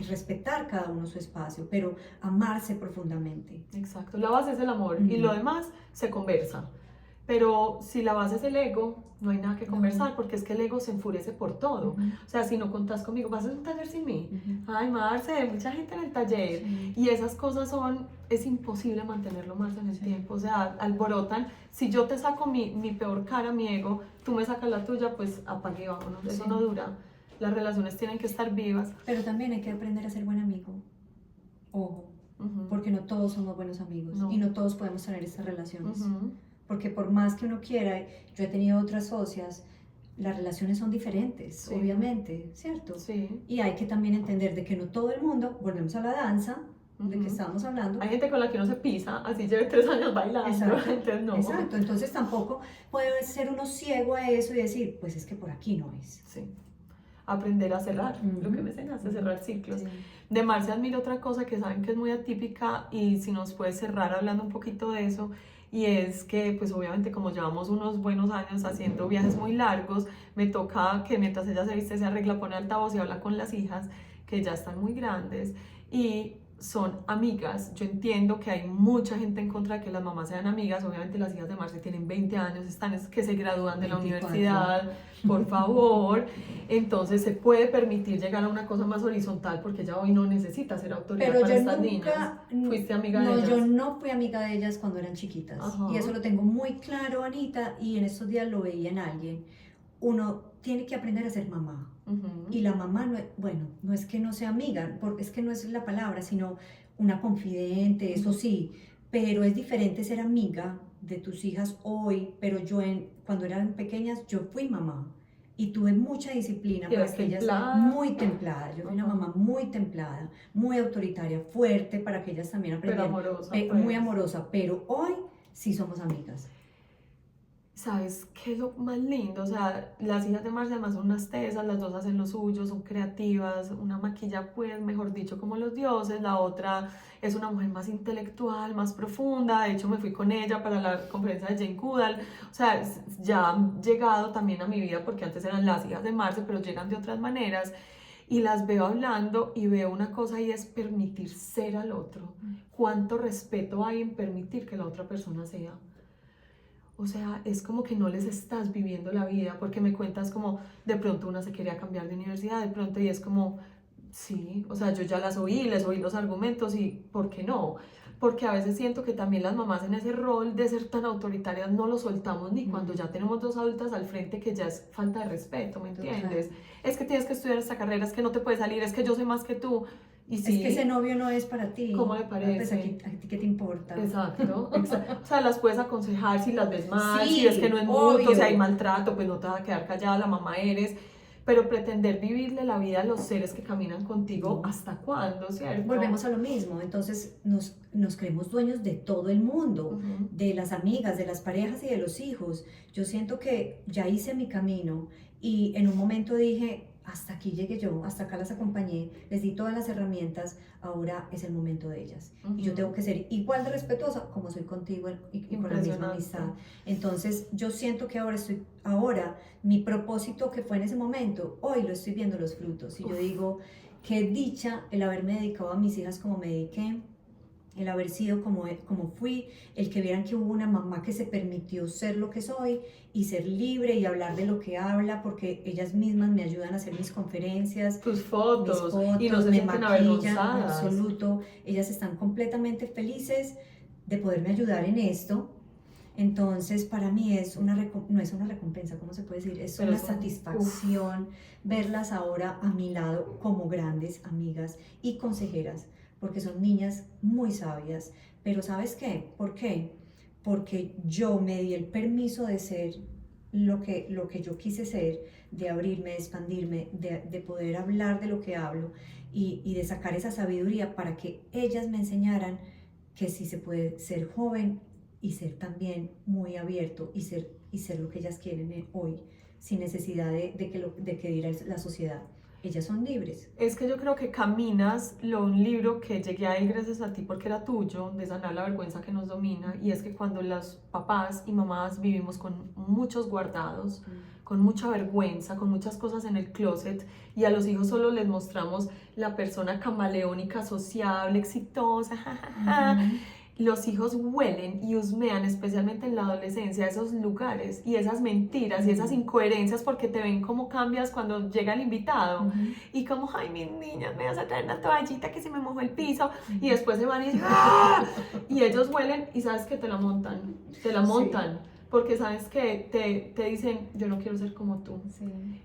respetar cada uno su espacio, pero amarse profundamente. Exacto, la base es el amor, y lo demás se conversa. Pero si la base es el ego, no hay nada que conversar, porque es que el ego se enfurece por todo. O sea, si no contás conmigo, vas a hacer un taller sin mí. Ay, Marce, mucha gente en el taller. Y esas cosas es imposible mantenerlo más en el tiempo. O sea, alborotan. Si yo te saco mi peor cara, mi ego, tú me sacas la tuya, pues apague y vámonos. Eso no dura. Las relaciones tienen que estar vivas. Pero también hay que aprender a ser buen amigo. Ojo, porque no todos somos buenos amigos, y no todos podemos tener estas relaciones. Porque por más que uno quiera, yo he tenido otras socias, las relaciones son diferentes, obviamente, ¿cierto? Sí. Y hay que también entender de que no todo el mundo, volvemos a la danza, de que estábamos hablando. Hay gente con la que uno se pisa, así lleve 3 años bailando. Entonces no. Exacto, entonces tampoco puede ser uno ciego a eso y decir, pues es que por aquí no es. Sí. Aprender a cerrar, lo que me enseñaste, cerrar ciclos. Sí. De Marce admiro otra cosa que saben que es muy atípica, y si nos puedes cerrar hablando un poquito de eso, y es que pues obviamente como llevamos unos buenos años haciendo viajes muy largos, me toca que mientras ella se viste se arregla, pone altavoz y habla con las hijas que ya están muy grandes y son amigas. Yo entiendo que hay mucha gente en contra de que las mamás sean amigas. Obviamente las hijas de Marce tienen 20 años, están que se gradúan de 24. La universidad, por favor. Entonces se puede permitir llegar a una cosa más horizontal, porque ella hoy no necesita ser autoridad para estas niñas. ¿Fuiste amiga de ellas? No, yo no fui amiga de ellas cuando eran chiquitas. Y eso lo tengo muy claro, Anita, y en estos días lo veía en alguien. Uno tiene que aprender a ser mamá. Y la mamá, no es que no sea amiga, porque es que no es la palabra, sino una confidente, eso sí, pero es diferente ser amiga de tus hijas hoy. Pero yo cuando eran pequeñas, yo fui mamá y tuve mucha disciplina para que ellas, muy templada, yo fui una mamá muy templada, muy autoritaria, fuerte, para que ellas también aprendieran, pero amorosa, muy amorosa, pero hoy sí somos amigas. ¿Sabes qué es lo más lindo? O sea, las hijas de Marce además son unas tesas, las dos hacen lo suyo, son creativas, una maquilla pues, mejor dicho, como los dioses, la otra es una mujer más intelectual, más profunda. De hecho me fui con ella para la conferencia de Jane Goodall. O sea, ya han llegado también a mi vida, porque antes eran las hijas de Marce, pero llegan de otras maneras, y las veo hablando y veo una cosa, y es permitir ser al otro. ¿Cuánto respeto hay en permitir que la otra persona sea? O sea, es como que no les estás viviendo la vida, porque me cuentas como de pronto una se quería cambiar de universidad, de pronto, y es como, sí, o sea, yo ya les oí los argumentos, y ¿por qué no? Porque a veces siento que también las mamás en ese rol de ser tan autoritarias no lo soltamos ni cuando ya tenemos dos adultas al frente, que ya es falta de respeto, ¿me entiendes? Total. Es que tienes que estudiar esta carrera, es que no te puedes salir, es que yo sé más que tú. Y sí, es que ese novio no es para ti. ¿Cómo le parece? Pues ¿a ti qué te importa? Exacto. O sea, las puedes aconsejar si las ves mal, si ves que no es mutuo, si hay maltrato, pues no te vas a quedar callada, la mamá eres. pero pretender vivirle la vida a los seres que caminan contigo, ¿hasta cuándo, cierto? Volvemos a lo mismo, entonces nos creemos dueños de todo el mundo, de las amigas, de las parejas y de los hijos. Yo siento que ya hice mi camino y en un momento dije, hasta aquí llegué yo, hasta acá las acompañé, les di todas las herramientas, ahora es el momento de ellas. Y yo tengo que ser igual de respetuosa como soy contigo y con la misma amistad. Entonces yo siento que ahora mi propósito que fue en ese momento, hoy lo estoy viendo los frutos. Y yo digo, qué dicha el haberme dedicado a mis hijas como me dediqué, el haber sido como fui, el que vieran que hubo una mamá que se permitió ser lo que soy y ser libre y hablar de lo que habla, porque ellas mismas me ayudan a hacer mis conferencias, tus fotos, mis y no se me sienten maquillan, en avergonzadas. absoluto. Ellas están completamente felices de poderme ayudar en esto. Entonces, para mí no es una recompensa, ¿cómo se puede decir? Es una satisfacción verlas ahora a mi lado como grandes amigas y consejeras, porque son niñas muy sabias. Pero ¿sabes qué? ¿Por qué? Porque yo me di el permiso de ser lo que yo quise ser, de abrirme, de expandirme, de poder hablar de lo que hablo y de sacar esa sabiduría para que ellas me enseñaran que sí se puede ser joven y ser también muy abierto y ser lo que ellas quieren hoy, sin necesidad de que diga la sociedad. Ellas son libres. Es que yo creo que caminas un libro que llegué a él gracias a ti porque era tuyo, de sanar la vergüenza que nos domina, y es que cuando los papás y mamás vivimos con muchos guardados, con mucha vergüenza, con muchas cosas en el closet, y a los hijos solo les mostramos la persona camaleónica, sociable, exitosa, los hijos huelen y husmean, especialmente en la adolescencia, esos lugares y esas mentiras y esas incoherencias, porque te ven cómo cambias cuando llega el invitado y como, ay, mis niñas, me vas a traer una toallita que se me mojó el piso, y después se van y dicen, ¡ah! Y ellos huelen y sabes que te la montan, porque sabes que te dicen, yo no quiero ser como tú.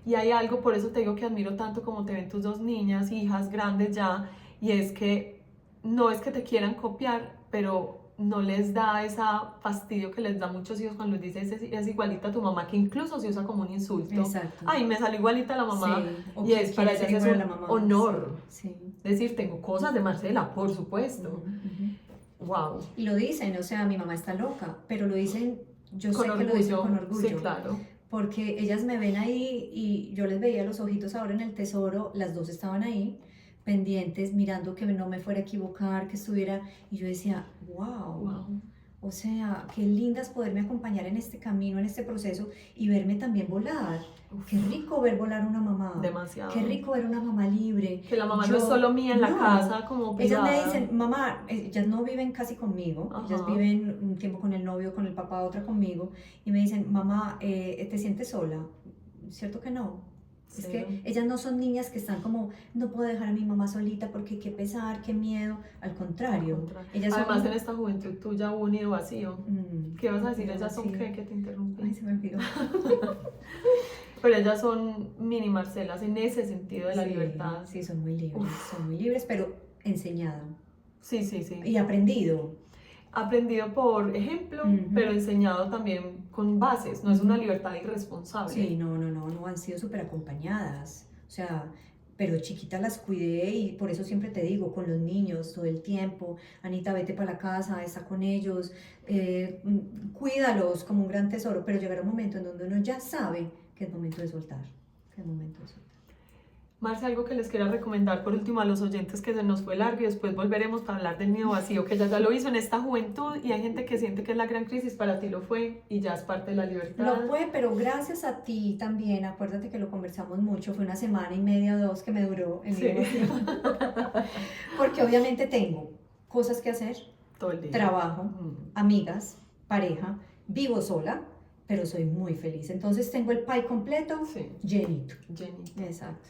Y hay algo, por eso te digo que admiro tanto como te ven tus dos niñas, hijas grandes ya, y es que no es que te quieran copiar, pero no les da ese fastidio que les da a muchos hijos cuando les dices es igualita a tu mamá, que incluso se usa como un insulto. Exacto. Ay, me salió igualita a la mamá. Sí. Y es para ellas es un honor. Sí. Decir, tengo cosas de Marcela, por supuesto. Wow. Y lo dicen, o sea, mi mamá está loca, pero lo dicen, yo Con sé orgullo. que lo dicen con orgullo. Sí, claro. Porque ellas me ven ahí y yo les veía los ojitos ahora en el tesoro, las dos estaban ahí, pendientes, mirando que no me fuera a equivocar, que estuviera, y yo decía, wow. O sea, qué lindas poderme acompañar en este camino, en este proceso, y verme también volar. Qué rico ver volar una mamá. Demasiado. Qué rico ver una mamá libre. Que la mamá no es solo mía en la casa, como privada. Ellas me dicen, mamá, ellas no viven casi conmigo, ellas viven un tiempo con el novio, con el papá, otra conmigo, y me dicen, mamá, ¿te sientes sola? ¿Cierto que no? Es que ellas no son niñas que están como, no puedo dejar a mi mamá solita porque qué pesar, qué miedo. Al contrario. Ellas además son... en esta juventud tuya hubo un nido vacío. ¿Qué vas a decir? ¿Ellas son qué? ¿Qué te interrumpí? Ay, se me olvidó. Pero ellas son mini Marcelas en ese sentido de la libertad. Sí, son muy libres, pero enseñado. Sí. Y aprendido por ejemplo, pero enseñado también con bases, no es una libertad irresponsable. Sí, no, han sido súper acompañadas, o sea, pero chiquitas las cuidé y por eso siempre te digo, con los niños todo el tiempo, Anita, vete para la casa, está con ellos, cuídalos como un gran tesoro, pero llegará un momento en donde uno ya sabe que es momento de soltar, Marce, algo que les quiera recomendar por último a los oyentes, que se nos fue largo y después volveremos para hablar del nido vacío, que ya lo hizo en esta juventud y hay gente que siente que es la gran crisis, para ti lo fue y ya es parte de la libertad. Lo fue, pero gracias a ti también, acuérdate que lo conversamos mucho, fue 1 semana y media o 2 que me duró el nido vacío. Porque obviamente tengo cosas que hacer, todo el día. Trabajo, amigas, pareja, vivo sola, pero soy muy feliz, entonces tengo el pie completo, llenito. Exacto.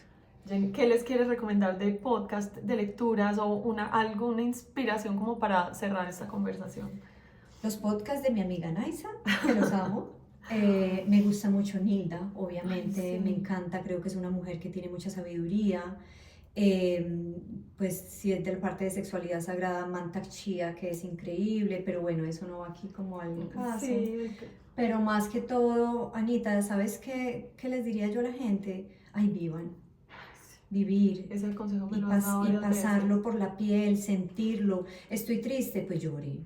¿Qué les quieres recomendar de podcast, de lecturas o una inspiración como para cerrar esta conversación? Los podcasts de mi amiga Naisa, que los amo. Me gusta mucho Nilda, obviamente, me encanta, creo que es una mujer que tiene mucha sabiduría. Pues si es de la parte de sexualidad sagrada, Mantak Chia, que es increíble, pero bueno, eso no va aquí como al caso. Pero más que todo, Anita, ¿sabes qué les diría yo a la gente? ay, vivan, vivir. Ese consejo me Y, lo has dado y varias pasarlo veces. por la piel, sentirlo. Estoy triste, pues lloré.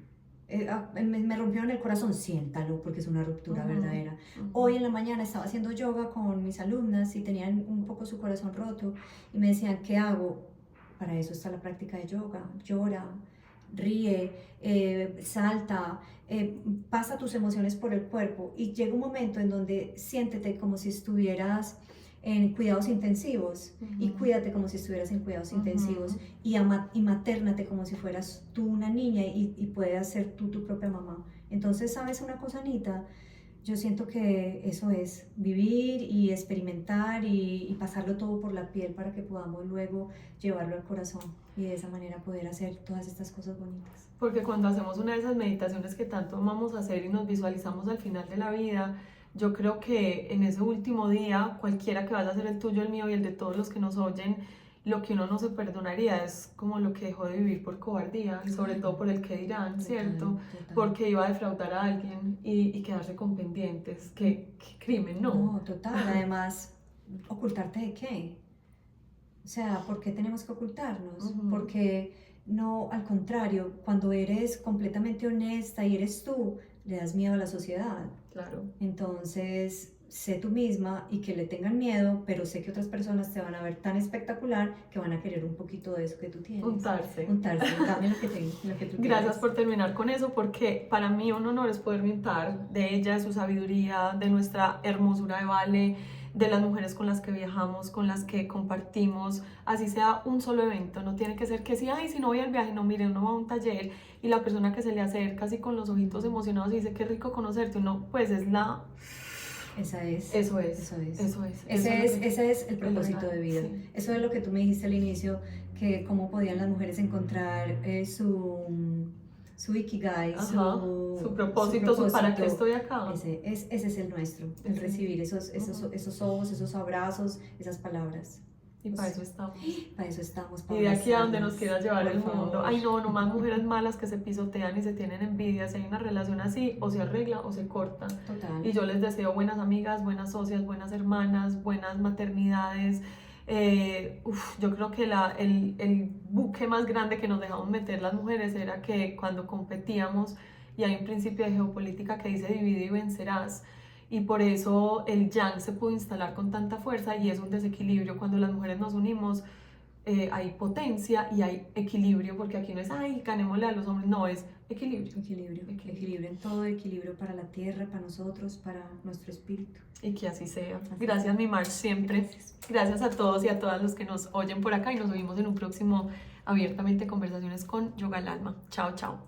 Me rompieron el corazón, siéntalo, porque es una ruptura verdadera. Hoy en la mañana estaba haciendo yoga con mis alumnas y tenían un poco su corazón roto y me decían, ¿qué hago? Para eso está la práctica de yoga. Llora, ríe, salta, pasa tus emociones por el cuerpo y llega un momento en donde siéntete como si estuvieras en cuidados intensivos y cuídate como si estuvieras en cuidados intensivos y matérnate como si fueras tú una niña y puedas ser tú tu propia mamá. Entonces, ¿sabes una cosa, Anita? Yo siento que eso es vivir y experimentar y pasarlo todo por la piel para que podamos luego llevarlo al corazón y de esa manera poder hacer todas estas cosas bonitas. Porque cuando hacemos una de esas meditaciones que tanto amamos hacer y nos visualizamos al final de la vida, yo creo que en ese último día, cualquiera que vaya a ser el tuyo, el mío y el de todos los que nos oyen, lo que uno no se perdonaría es como lo que dejó de vivir por cobardía y sobre todo por el que dirán, ¿cierto? Total. Porque iba a defraudar a alguien y quedarse con pendientes. ¿Qué crimen? No. No, total. Además, ¿ocultarte de qué? O sea, ¿por qué tenemos que ocultarnos? Porque no, al contrario, cuando eres completamente honesta y eres tú, le das miedo a la sociedad. Claro. Entonces, sé tú misma y que le tengan miedo, pero sé que otras personas te van a ver tan espectacular que van a querer un poquito de eso que tú tienes. Untarse. Dame lo que tú Gracias por terminar con eso, porque para mí un honor es poderme untar de ella, de su sabiduría, de nuestra hermosura de Vale, de las mujeres con las que viajamos, con las que compartimos, así sea un solo evento, no tiene que ser que si, ay, si no voy al viaje, no, mire, uno va a un taller y la persona que se le acerca así con los ojitos emocionados y dice, qué rico conocerte, uno, pues es la... Esa es. Eso es. Ese es el propósito de vida. Sí. Eso es lo que tú me dijiste al inicio, que cómo podían las mujeres encontrar su ikigai, su propósito, su para qué estoy acá. Ese es el nuestro, el recibir esos ojos, esos abrazos, esas palabras. Y para eso estamos. Para eso estamos. Y de aquí a donde nos quiera llevar el mundo. Favor. Ay, no más mujeres malas que se pisotean y se tienen envidia. Si hay una relación así, o se arregla o se corta. Total. Y yo les deseo buenas amigas, buenas socias, buenas hermanas, buenas maternidades. Yo creo que el buque más grande que nos dejamos meter las mujeres era que cuando competíamos, y hay un principio de geopolítica que dice divide y vencerás, y por eso el yang se pudo instalar con tanta fuerza y es un desequilibrio. Cuando las mujeres nos unimos, hay potencia y hay equilibrio, porque aquí no es, ay, ganémosle a los hombres, no, es equilibrio. Equilibrio en todo, equilibrio para la tierra, para nosotros, para nuestro espíritu. Y que así sea. Gracias, mi Mar, siempre. Gracias a todos y a todas los que nos oyen por acá y nos vemos en un próximo Abiertamente Conversaciones con Yoga al Alma. Chao, chao.